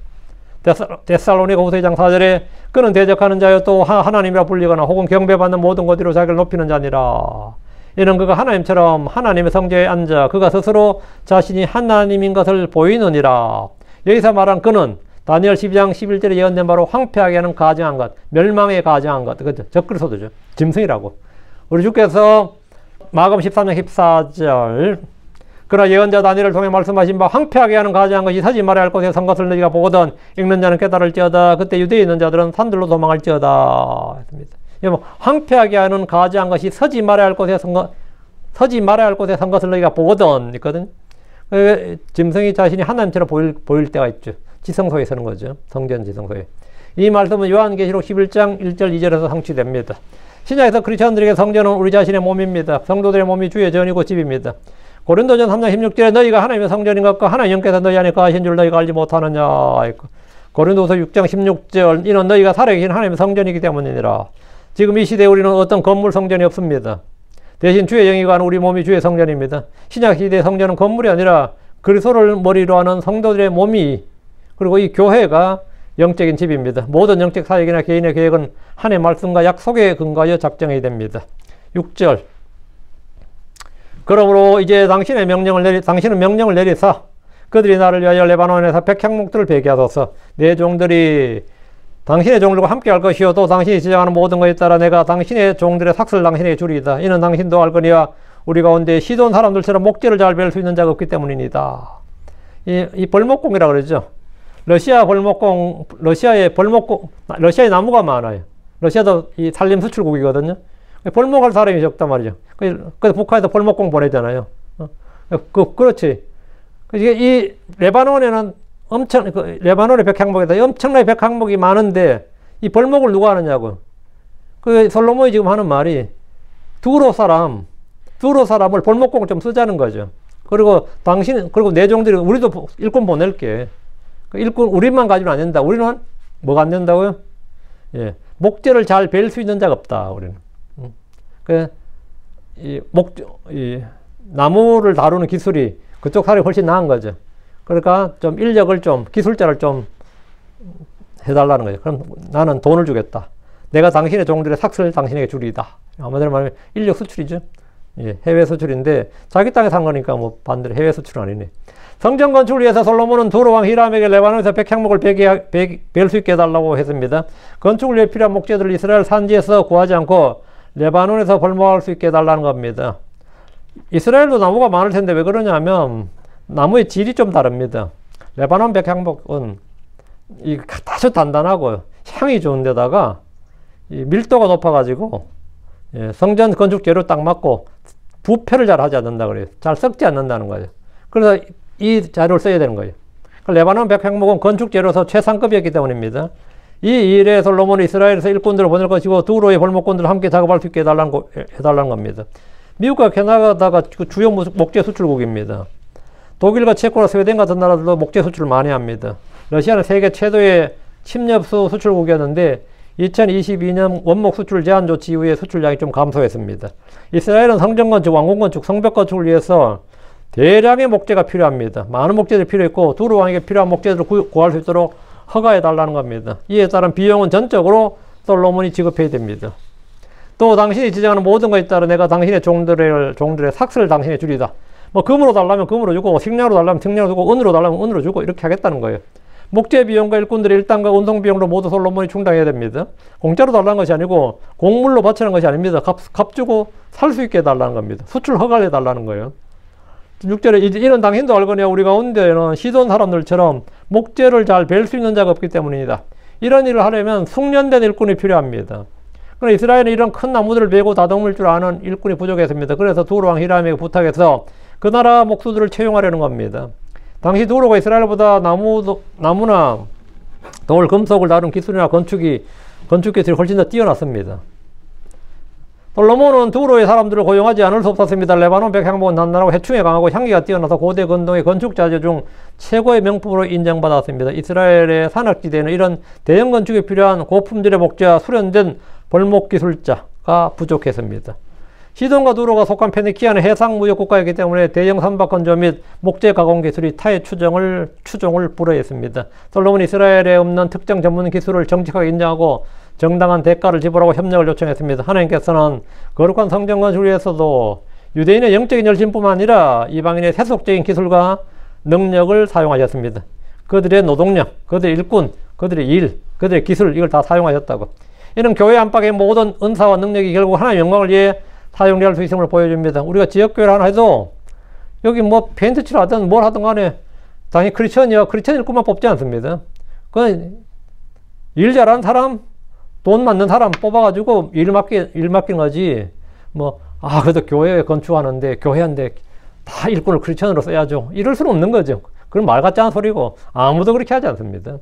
데살로니가 후서 2장 4절에 그는 대적하는 자여 또 하나님이라 불리거나 혹은 경배받는 모든 것으로 자기를 높이는 자니라. 이는 그가 하나님처럼 하나님의 성전에 앉아 그가 스스로 자신이 하나님인 것을 보이느니라. 여기서 말한 그는 다니엘 12장 11절에 예언된 바로 황폐하게 하는 가증한 것, 멸망에 가증한 것, 그죠? 적그리스도죠. 짐승이라고. 우리 주께서 마금 13장 14절 그러나 예언자 다니엘을 통해 말씀하신 바 황폐하게 하는 가증한 것이 서지 말아야 할 곳에 선 것을 너희가 보거든 읽는 자는 깨달을지어다. 그때 유대에 있는 자들은 산들로 도망할지어다 했습니다. 황폐하게 하는 가증한 것이 서지 말아야 할 곳에 선 것을 너희가 보거든 있거든. 짐승이 자신이 하나님처럼 보일 때가 있죠. 지성소에 서는 거죠. 성전 지성소에. 이 말씀은 요한계시록 11장 1절 2절에서 성취됩니다. 신약에서 크리스천들에게 성전은 우리 자신의 몸입니다. 성도들의 몸이 주의 전이고 집입니다. 고린도전 3장 16절에 너희가 하나님의 성전인 것과 하나님께서 너희 안에 거하신 줄 너희가 알지 못하느냐. 고린도서 6장 16절 이는 너희가 살아계신 하나님의 성전이기 때문이니라. 지금 이 시대에 우리는 어떤 건물 성전이 없습니다. 대신 주의 영이 거하는 우리 몸이 주의 성전입니다. 신약 시대의 성전은 건물이 아니라 그리스도를 머리로 하는 성도들의 몸이 그리고 이 교회가 영적인 집입니다. 모든 영적 사역이나 개인의 계획은 하나님의 말씀과 약속에 근거하여 작정해야 됩니다. 6절 그러므로 이제 당신은 명령을 내리사 그들이 나를 위하여 레바논에서 백향목들을 베개하소서. 내 종들이 당신의 종들과 함께 할 것이요 또 당신이 지정하는 모든 것에 따라 내가 당신의 종들의 삭슬 당신에게 주리이다. 이는 당신도 알거니와 우리 가운데 시돈 사람들처럼 목재를 잘 벨 수 있는 자가 없기 때문입니다. 이 벌목공이라고 그러죠. 러시아의 나무가 많아요. 러시아도 이 산림 수출국이거든요. 벌목할 사람이 적단 말이죠. 그래서 북한에서 벌목공 보내잖아요. 그렇지. 이 레바논에는 레바논의 백향목에다 엄청나게 백향목이 많은데 이 벌목을 누가 하느냐고. 솔로몬이 지금 하는 말이 두로 사람을 벌목공을 좀 쓰자는 거죠. 그리고 내 종들이 우리도 일꾼 보낼게. 일꾼 우리만 가지고는 안 된다. 우리는 뭐가 안 된다고요? 예. 목재를 잘 벨 수 있는 자가 없다. 우리는. 나무를 다루는 기술이 그쪽 사람이 훨씬 나은 거죠. 그러니까 좀 인력을 기술자를 좀 해달라는 거죠. 그럼 나는 돈을 주겠다. 내가 당신의 종들의 삭슬 당신에게 주리이다. 한마디로 말하면 인력 수출이죠. 예, 해외 수출인데 자기 땅에 산 거니까 뭐 반대로 해외 수출은 아니네. 성전 건축을 위해서 솔로몬은 두로왕 히람에게 레바논에서 백향목을 벨 수 있게 해달라고 했습니다. 건축을 위해 필요한 목재들을 이스라엘 산지에서 구하지 않고 레바논에서 벌목할 수 있게 해달라는 겁니다. 이스라엘도 나무가 많을 텐데 왜 그러냐면 나무의 질이 좀 다릅니다. 레바논 백향목은 아주 단단하고 향이 좋은 데다가 밀도가 높아가지고 성전 건축 재료 딱 맞고 부패를 잘 하지 않는다 그래요. 잘 썩지 않는다는 거예요. 그래서 이 자료를 써야 되는 거예요. 레바논 백향목은 건축 재료에서 최상급이었기 때문입니다. 이 일에 솔로몬은 이스라엘에서 일꾼들을 보낼 것이고 두로의 벌목꾼들을 함께 작업할 수 있게 해달라는 겁니다. 미국과 캐나다가 주요 목재 수출국입니다. 독일과 체코나 스웨덴 같은 나라들도 목재 수출을 많이 합니다. 러시아는 세계 최대의 침엽수 수출국이었는데 2022년 원목 수출 제한 조치 이후에 수출량이 좀 감소했습니다. 이스라엘은 성전 건축, 왕궁 건축, 성벽 건축을 위해서 대량의 목재가 필요합니다. 많은 목재들이 필요했고 두루 왕에게 필요한 목재들을 구할 수 있도록 허가해 달라는 겁니다. 이에 따른 비용은 전적으로 솔로몬이 지급해야 됩니다. 또 당신이 지정하는 모든 것에 따라 내가 당신의 종들의 삭슬을 당신에 주리다. 뭐 금으로 달라면 금으로 주고 식량으로 달라면 식량으로 주고 은으로 달라면 은으로 주고 이렇게 하겠다는 거예요. 목재 비용과 일꾼들의 일당과 운송 비용으로 모두 솔로몬이 충당해야 됩니다. 공짜로 달라는 것이 아니고 공물로 바치는 것이 아닙니다. 값 주고 살 수 있게 해달라는 겁니다. 수출 허가를 해달라는 거예요. 6절에 이는 당신도 알거니와 우리 가운데는 시돈 사람들처럼 목재를 잘 벨 수 있는 자가 없기 때문입니다. 이런 일을 하려면 숙련된 일꾼이 필요합니다. 그러나 이스라엘은 이런 큰 나무들을 베고 다듬을 줄 아는 일꾼이 부족했습니다. 그래서 두로왕 히람에게 부탁해서 그 나라 목수들을 채용하려는 겁니다. 당시 두로가 이스라엘보다 나무나 돌, 금속을 다룬 기술이나 건축 기술이 훨씬 더 뛰어났습니다. 솔로몬은 두로의 사람들을 고용하지 않을 수 없었습니다. 레바논 백향목은 단단하고 해충에 강하고 향기가 뛰어나서 고대 건동의 건축자재 중 최고의 명품으로 인정받았습니다. 이스라엘의 산악지대에는 이런 대형 건축에 필요한 고품질의 목재와 수련된 벌목기술자가 부족했습니다. 시돈과 두로가 속한 페니키아는 해상무역국가이기 때문에 대형 선박 건조 및 목재 가공 기술이 타의 추종을 불허했습니다. 솔로몬이 이스라엘에 없는 특정 전문 기술을 정직하게 인정하고 정당한 대가를 지불하고 협력을 요청했습니다. 하나님께서는 거룩한 성전 건축을 위해서도 유대인의 영적인 열심뿐만 아니라 이방인의 세속적인 기술과 능력을 사용하셨습니다. 그들의 노동력, 그들의 일꾼, 그들의 일, 그들의 기술, 이걸 다 사용하셨다고. 이는 교회 안팎의 모든 은사와 능력이 결국 하나님의 영광을 위해 사용될 수 있음을 보여줍니다. 우리가 지역교회를 하나 해도 여기 뭐 펜트 칠을 하든 뭘 하든 간에 당연히 크리스천이요. 크리스천 일꾼만 뽑지 않습니다. 그건 일 잘하는 사람, 돈 맞는 사람 뽑아가지고 일 맡긴 거지. 그래도 교회 건축하는데, 교회한테 다 일꾼을 크리스천으로 써야죠. 이럴 수는 없는 거죠. 그건 말 같지 않은 소리고, 아무도 그렇게 하지 않습니다.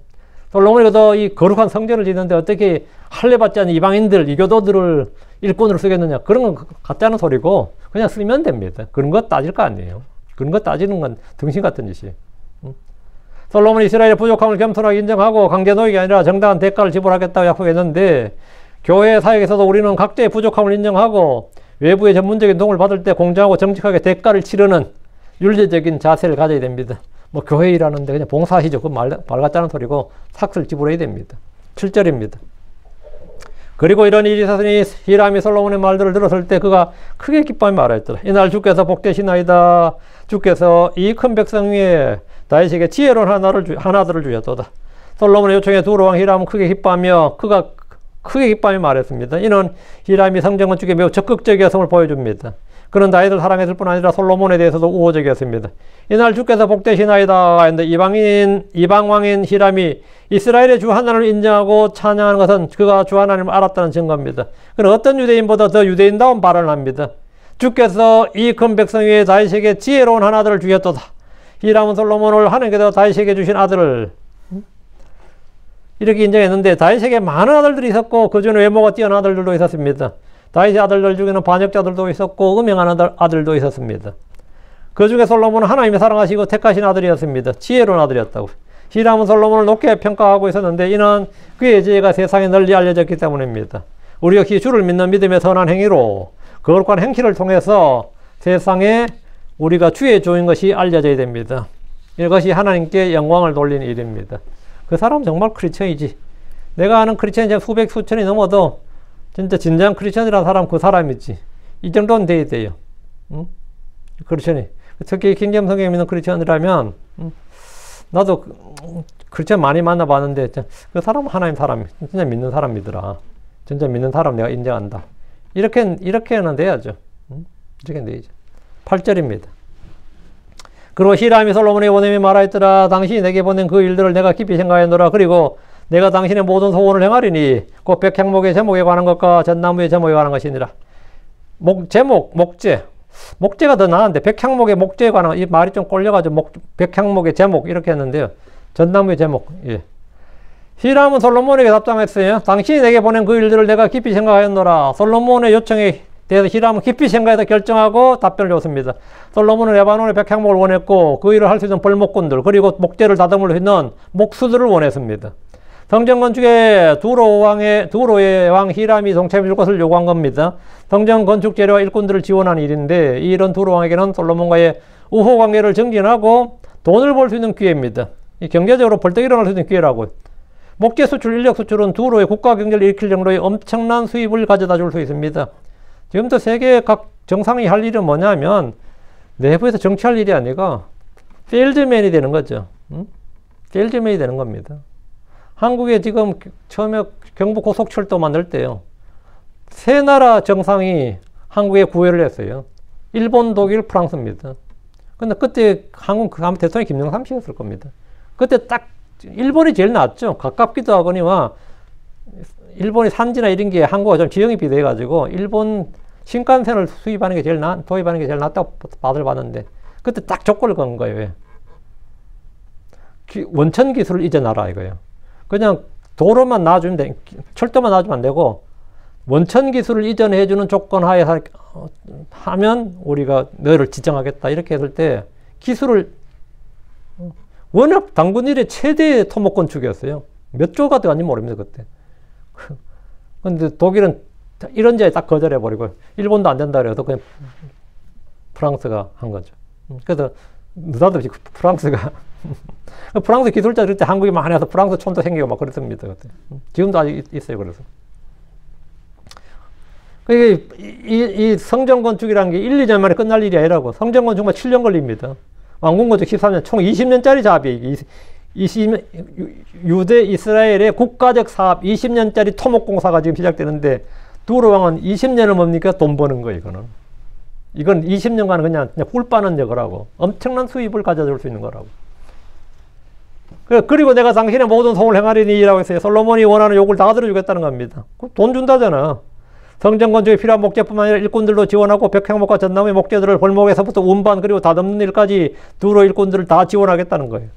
솔로몬이 이 거룩한 성전을 짓는데 어떻게 할례받지 않은 이방인들, 이교도들을 일꾼으로 쓰겠느냐. 그런 건 같지 않은 소리고, 그냥 쓰면 됩니다. 그런 거 따질 거 아니에요. 그런 거 따지는 건 등신 같은 짓이에요. 솔로몬이 이스라엘의 부족함을 겸손하게 인정하고 강제노역이 아니라 정당한 대가를 지불하겠다고 약속했는데, 교회 사역에서도 우리는 각자의 부족함을 인정하고 외부의 전문적인 도움을 받을 때 공정하고 정직하게 대가를 치르는 윤리적인 자세를 가져야 됩니다. 교회 일하는데 그냥 봉사하시죠. 그건 말 같지 않은 소리고 삭슬 지불해야 됩니다. 7절입니다. 그리고 이런 일이 있었으니 히람이 솔로몬의 말들을 들었을 때 그가 크게 기뻐하며 말하였더라. 이날 주께서 복되시나이다. 주께서 이 큰 백성 위에 다윗에게 지혜로운 하나들을 주셨도다. 솔로몬의 요청에 두로 왕 히람은 크게 기뻐하며 말했습니다. 이는 히람이 성전 건축에 매우 적극적이었음을 보여줍니다. 그는 다윗을 사랑했을 뿐 아니라 솔로몬에 대해서도 우호적이었습니다. 이날 주께서 복되시나이다 했는데 이방 왕인 히람이 이스라엘의 주 하나님을 인정하고 찬양하는 것은 그가 주 하나님을 알았다는 증거입니다. 그는 어떤 유대인보다 더 유대인다운 발언을 합니다. 주께서 이 큰 백성 위에 다윗에게 지혜로운 하나들을 주셨도다. 히람은 솔로몬을 하나님께서 다윗에게 주신 아들을 이렇게 인정했는데 다윗에게 많은 아들들이 있었고 그 중에 외모가 뛰어난 아들들도 있었습니다. 다윗의 아들들 중에는 반역자들도 있었고 음행하는 아들도 있었습니다. 그 중에 솔로몬은 하나님이 사랑하시고 택하신 아들이었습니다. 지혜로운 아들이었다고. 히람은 솔로몬을 높게 평가하고 있었는데 이는 그의 지혜가 세상에 널리 알려졌기 때문입니다. 우리 역시 주를 믿는 믿음의 선한 행위로 거룩한 행실을 통해서 세상에 우리가 주의 종인 것이 알려져야 됩니다. 이것이 하나님께 영광을 돌리는 일입니다. 그 사람은 정말 크리스천이지. 내가 아는 크리스천이 수백 수천이 넘어도 진짜 진정 크리스천이라는 사람 그 사람이지. 이 정도는 돼야 돼요. 크리스천이. 특히 킹제임 성경에 믿는 크리스천이라면 나도 크리스천 많이 만나봤는데 그 사람은 하나님 사람, 진짜 믿는 사람이더라. 진짜 믿는 사람 내가 인정한다. 이렇게는 돼야죠. 이렇게는 돼야죠. 8절입니다. 그리고 히람이 솔로몬에게 보내며 말하였더라. 당신이 내게 보낸 그 일들을 내가 깊이 생각하였노라. 그리고 내가 당신의 모든 소원을 행하리니 곧 백향목의 제목에 관한 것과 전나무의 제목에 관한 것이니라. 목재가 더 나은데 백향목의 목재에 관한 이 말이 좀 꼴려가지고 백향목의 제목 이렇게 했는데요. 전나무의 제목. 예. 히람은 솔로몬에게 답장했어요. 당신이 내게 보낸 그 일들을 내가 깊이 생각하였노라. 솔로몬의 요청에 대해서 히람은 깊이 생각해서 결정하고 답변을 줬습니다. 솔로몬은 레바논의 백향목을 원했고 그 일을 할 수 있는 벌목꾼들 그리고 목재를 다듬을 수 있는 목수들을 원했습니다. 성전 건축에 두로의 왕 히람이 동참해줄 것을 요구한 겁니다. 성전 건축 재료와 일꾼들을 지원한 일인데 이런 두로 왕에게는 솔로몬과의 우호 관계를 정진하고 돈을 벌 수 있는 기회입니다. 경제적으로 벌떡 일어날 수 있는 기회라고요. 목재 수출, 인력 수출은 두로의 국가 경제를 일으킬 정도의 엄청난 수입을 가져다 줄 수 있습니다. 지금부터 세계 각 정상이 할 일은 뭐냐면 내부에서 정치할 일이 아니고 필드맨이 되는 거죠. 필드맨이 되는 겁니다. 한국에 지금 처음에 경부 고속철도 만들 때요. 세 나라 정상이 한국에 구애를 했어요. 일본, 독일, 프랑스입니다. 근데 그때 한국 대통령이 김영삼 씨였을 겁니다. 그때 딱 일본이 제일 낫죠. 가깝기도 하거니와 일본의 산지나 이런 게 한국과 좀 지형이 비대해가지고 일본 신칸센을 도입하는 게 제일 낫다고 받을 받는데 그때 딱 조건을 건 거예요. 왜? 원천 기술을 이제 놔라 이거예요. 그냥 도로만 놔주면 돼. 철도만 놔주면 안 되고 원천 기술을 이전해주는 조건 하에 하면 우리가 너를 지정하겠다. 이렇게 했을 때 기술을 워낙 당군 이래 최대의 토목 건축이었어요. 몇 조가 들어간지 모릅니다, 그때. 근데 독일은 이런 자에 딱 거절해버리고, 일본도 안 된다 그래서 그냥 프랑스가 한 거죠. 그래서 느닷없이 프랑스가 프랑스 기술자들 때 한국이 많이 와서 프랑스 촌도 생기고 막 그랬습니다, 그때. 지금도 아직 있어요, 그래서. 이 성전 건축이라는 게 1, 2년 만에 끝날 일이 아니라고. 성전 건축만 7년 걸립니다. 왕궁 건축 13년, 총 20년짜리 작업이 유대 이스라엘의 국가적 사업 20년짜리 토목공사가 지금 시작되는데, 두로 왕은 20년을 뭡니까? 돈 버는 거예요, 이거는. 이건 20년간 그냥 꿀 빠는 역을 엄청난 수입을 가져줄 수 있는 거라고. 그리고 내가 당신의 모든 소원을 행하리니라고 했어요. 솔로몬이 원하는 요구를 다 들어주겠다는 겁니다. 돈 준다잖아. 성전 건축에 필요한 목재뿐만 아니라 일꾼들도 지원하고 벽향목과 전나무의 목재들을 골목에서부터 운반 그리고 다듬는 일까지 두로 일꾼들을 다 지원하겠다는 거예요.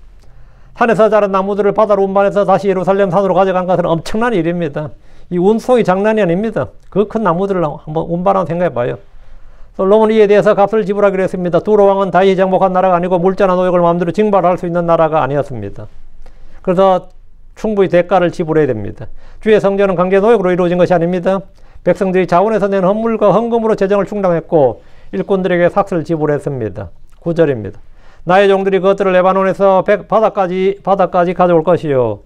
산에서 자란 나무들을 바다로 운반해서 다시 예루살렘 산으로 가져간 것은 엄청난 일입니다. 이 운송이 장난이 아닙니다. 그 큰 나무들을 한번 운반하는 생각해 봐요. 솔로몬이 이에 대해서 값을 지불하기로 했습니다. 두로 왕은 다윗이 정복한 나라가 아니고 물자나 노역을 마음대로 징발할 수 있는 나라가 아니었습니다. 그래서 충분히 대가를 지불해야 됩니다. 주의 성전은 강제 노역으로 이루어진 것이 아닙니다. 백성들이 자원에서 낸 헌물과 헌금으로 재정을 충당했고 일꾼들에게 삭스를 지불했습니다. 9절입니다. 나의 종들이 그것들을 레바논에서 바다까지 가져올 것이요.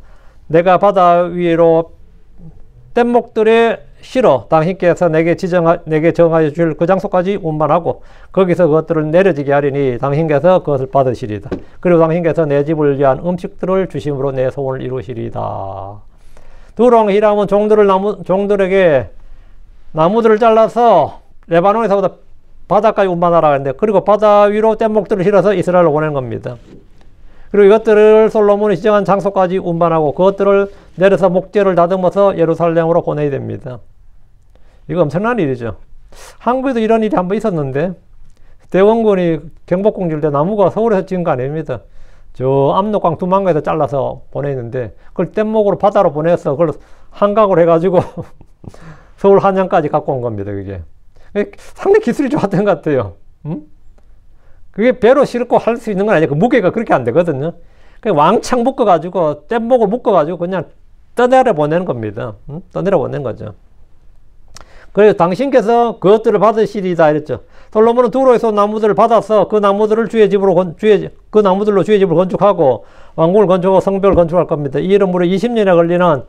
내가 바다 위로 뗏목들에 실어 당신께서 내게 정하여 줄 그 장소까지 운반하고 거기서 그것들을 내려지게 하리니 당신께서 그것을 받으시리다. 그리고 당신께서 내 집을 위한 음식들을 주심으로 내 소원을 이루시리다. 두로 히람은 종들에게 나무들을 잘라서 레바논에서부터 바다까지 운반하라 했는데, 그리고 바다 위로 뗏목들을 실어서 이스라엘로 보낸 겁니다. 그리고 이것들을 솔로몬이 지정한 장소까지 운반하고 그것들을 내려서 목재를 다듬어서 예루살렘으로 보내야 됩니다. 이거 엄청난 일이죠. 한국에도 이런 일이 한번 있었는데, 대원군이 경복궁 질 때 나무가 서울에서 찍은 거 아닙니다. 저 압록강 두만강에서 잘라서 보내는데, 그걸 뗏목으로 바다로 보내서 그걸 한강으로 해가지고 서울 한양까지 갖고 온 겁니다, 그게. 상당히 기술이 좋았던 것 같아요. 그게 배로 싣고 할 수 있는 건 아니에요. 그 무게가 그렇게 안 되거든요. 왕창 묶어가지고, 뗏목을 묶어가지고 그냥 떠내려 보내는 겁니다. 떠내려 보내는 거죠. 그래서 당신께서 그것들을 받으시리다 이랬죠. 솔로몬은 두로에서 나무들을 받아서 그 나무들을 그 나무들로 주의 집을 건축하고 왕궁을 건축하고 성벽을 건축할 겁니다. 이 일은 무려 20년에 걸리는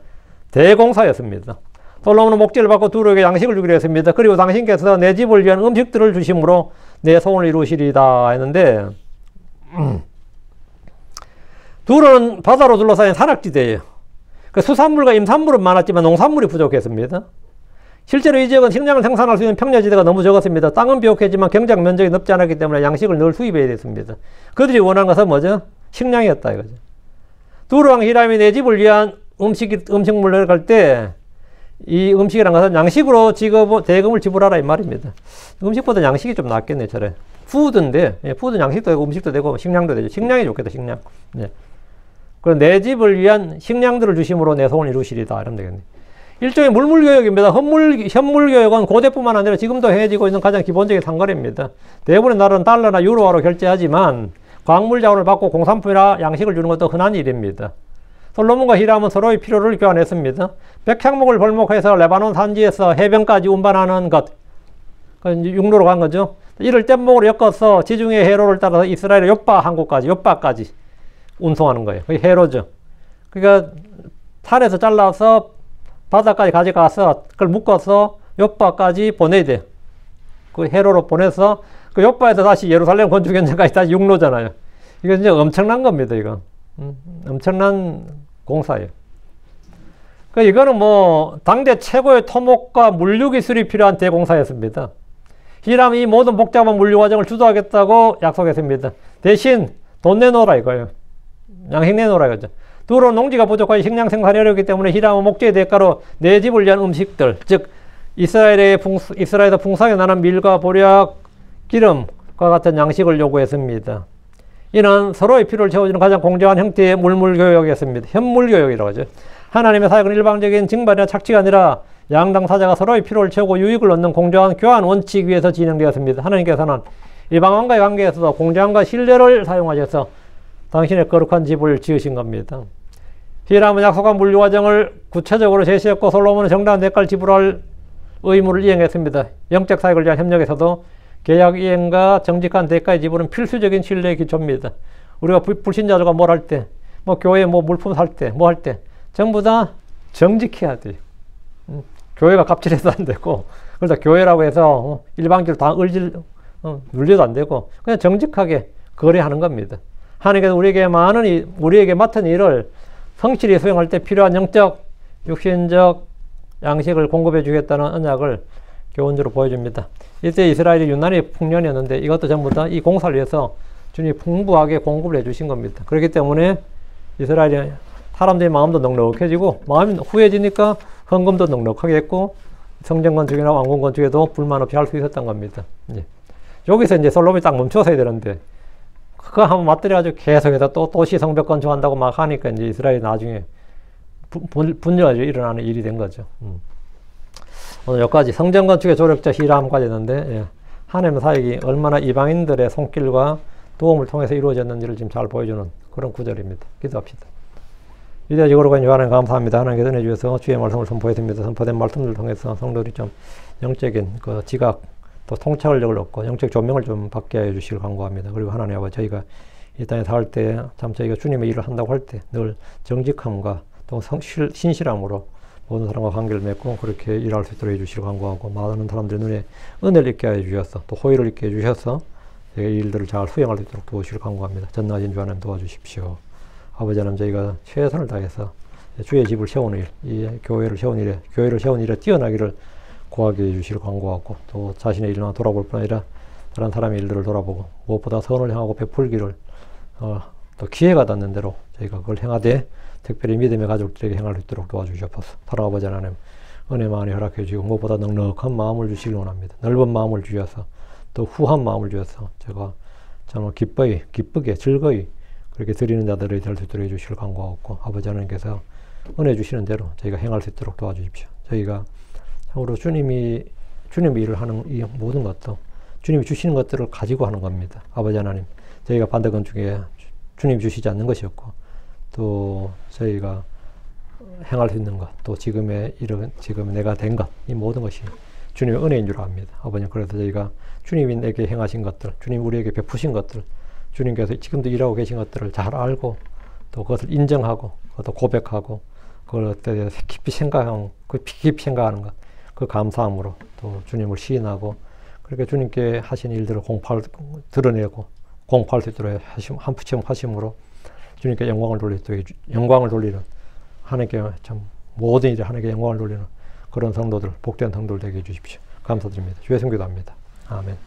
대공사였습니다. 솔로몬은 목재를 받고 두로에게 양식을 주기로 했습니다. 그리고 당신께서 내 집을 위한 음식들을 주심으로 내 소원을 이루시리다 했는데, 두로는 바다로 둘러싸인 산악지대예요. 수산물과 임산물은 많았지만 농산물이 부족했습니다. 실제로 이 지역은 식량을 생산할 수 있는 평야지대가 너무 적었습니다. 땅은 비옥했지만 경작 면적이 넓지 않았기 때문에 양식을 늘 수입해야 됐습니다. 그들이 원하는 것은 뭐죠? 식량이었다 이거죠. 두로 왕 히람이 내 집을 위한 음식물을 갈 때 이 음식이란 것은 양식으로 대금을 지불하라 이 말입니다. 음식보다 양식이 좀 낫겠네, 저래. 푸드인데, 푸드는 양식도 되고 음식도 되고 식량도 되죠. 식량이 좋겠다, 식량. 네. 그럼 내 집을 위한 식량들을 주심으로 내 소원을 이루시리다. 이러면 되겠네. 일종의 물물교역입니다. 현물교역은 고대뿐만 아니라 지금도 행해지고 있는 가장 기본적인 상거래입니다. 대부분의 나라는 달러나 유로화로 결제하지만 광물 자원을 받고 공산품이나 양식을 주는 것도 흔한 일입니다. 솔로몬과 히람은 서로의 필요를 교환했습니다. 백향목을 벌목해서 레바논 산지에서 해변까지 운반하는 것, 육로로 간 거죠. 이를 뗏목으로 엮어서 지중해 해로를 따라서 이스라엘의 요바까지 운송하는 거예요. 그게 해로죠. 그러니까 산에서 잘라서 바다까지 가져가서 그걸 묶어서 요바까지 보내야 돼요. 그 해로로 보내서 그 요바에서 다시 예루살렘 건축 현장까지 다시 육로잖아요. 이건 이제 엄청난 겁니다, 이거. 엄청난 공사예요. 그러니까 이거는 뭐 당대 최고의 토목과 물류 기술이 필요한 대공사였습니다. 히람이 이 모든 복잡한 물류 과정을 주도하겠다고 약속했습니다. 대신 돈 내놓으라 이거예요. 양식 내놓으라 이거죠. 두로 농지가 부족하여 식량 생산이 어렵기 때문에 히람은 목재의 대가로 내 집을 위한 음식들, 즉 이스라엘에서 풍성하게 나는 밀과 보리와 기름과 같은 양식을 요구했습니다. 이는 서로의 필요를 채워주는 가장 공정한 형태의 물물교역이었습니다. 현물교역이라고 하죠. 하나님의 사역은 일방적인 징발이나 착취가 아니라 양당 사자가 서로의 필요를 채우고 유익을 얻는 공정한 교환 원칙 위에서 진행되었습니다. 하나님께서는 이방원과의 관계에서도 공정함과 신뢰를 사용하셔서 당신의 거룩한 집을 지으신 겁니다. 히람은 약속한 분류 과정을 구체적으로 제시했고 솔로몬은 정당한 대가를 지불할 의무를 이행했습니다. 영적 사역을 위한 협력에서도 계약 이행과 정직한 대가의 지불은 필수적인 신뢰의 기초입니다. 우리가 불신자들과 뭘 할 때, 뭐 교회 뭐 물품 살 때, 뭐 할 때 전부 다 정직해야 돼요. 교회가 갑질해서 안 되고, 그래서 교회라고 해서 일방적으로 다 눌려도 안 되고 그냥 정직하게 거래하는 겁니다. 하나님께서 우리에게 맡은 일을 성실히 수행할 때 필요한 영적, 육신적 양식을 공급해 주겠다는 언약을 교훈적으로 보여줍니다. 이때 이스라엘이 유난히 풍년이었는데 이것도 전부 다 이 공사를 위해서 주님이 풍부하게 공급을 해 주신 겁니다. 그렇기 때문에 이스라엘이 사람들의 마음도 넉넉해지고 마음이 후해지니까 헌금도 넉넉하게 했고 성전 건축이나 왕궁 건축에도 불만 없이 할 수 있었던 겁니다. 여기서 이제 솔로몬이 딱 멈춰서야 되는데 그거 한번 맞들여가지고 계속해서 또 도시 성벽 건축한다고 막 하니까 이제 이스라엘이 나중에 분열이 일어나는 일이 된 거죠. 오늘 여기까지 성전 건축의 조력자 히람까지 했는데 하나님의 사역이 얼마나 이방인들의 손길과 도움을 통해서 이루어졌는지를 지금 잘 보여주는 그런 구절입니다. 기도합시다. 위대하시고 거룩한 하나님 감사합니다. 하나님께서 은혜 주셔서 주의 말씀을 선포했습니다. 선포된 말씀을 통해서 성도들이 좀 영적인 그 지각 또 통찰력을 얻고 영적 조명을 좀 받게 해 주시길 간구합니다. 그리고 하나님 아버지 저희가 이 땅에 살 때 참 저희가 주님의 일을 한다고 할 때 늘 정직함과 또 신실함으로 모든 사람과 관계를 맺고 그렇게 일할 수 있도록 해주시길 간구하고 많은 사람들의 눈에 은혜를 있게 해주셔서 또 호의를 있게 해주셔서 이 일들을 잘 수행할 수 있도록 도와주시길 간구합니다. 전능하신 주 하나님 도와주십시오. 아버지 하나님 저희가 최선을 다해서 주의 집을 세우는 일, 이 교회를 세우는 일에 뛰어나기를 구하게 해주시길 간구하고 또 자신의 일만 돌아볼 뿐 아니라 다른 사람의 일들을 돌아보고 무엇보다 선을 향하고 베풀기를 또 기회가 닿는 대로 저희가 그걸 행하되 특별히 믿음의 가족들에게 행할 수 있도록 도와주시옵소서. 사랑하는 아버지 하나님 은혜 많이 허락해 주시고 무엇보다 넉넉한 마음을 주시길 원합니다. 넓은 마음을 주셔서 또 후한 마음을 주셔서 제가 정말 기쁘게 즐거이 그렇게 드리는 자들이 될 수 있도록 해주시길 간구하고 아버지 하나님께서 은혜 주시는 대로 저희가 행할 수 있도록 도와주십시오. 저희가 참으로 주님이 일을 하는 이 모든 것도 주님이 주시는 것들을 가지고 하는 겁니다. 아버지 하나님 저희가 반대 건축에 주님이 주시지 않는 것이었고 또 저희가 행할 수 있는 것, 또 지금 내가 된 것, 이 모든 것이 주님의 은혜인 줄 압니다. 아버님, 그래서 저희가 주님이 내게 행하신 것들, 주님 우리에게 베푸신 것들, 주님께서 지금도 일하고 계신 것들을 잘 알고 또 그것을 인정하고 또 고백하고 그것에 대해서 깊이 생각하는 것, 그 감사함으로 또 주님을 시인하고 그렇게 주님께 하신 일들을 드러내고 공포할 수 있도록 하심으로 주님께 영광을 돌리는 하나님께 참 모든 일에 하나님께 영광을 돌리는 그런 성도들, 복된 성도들 되게 해주십시오. 감사드립니다. 주의 성기도합니다. 아멘.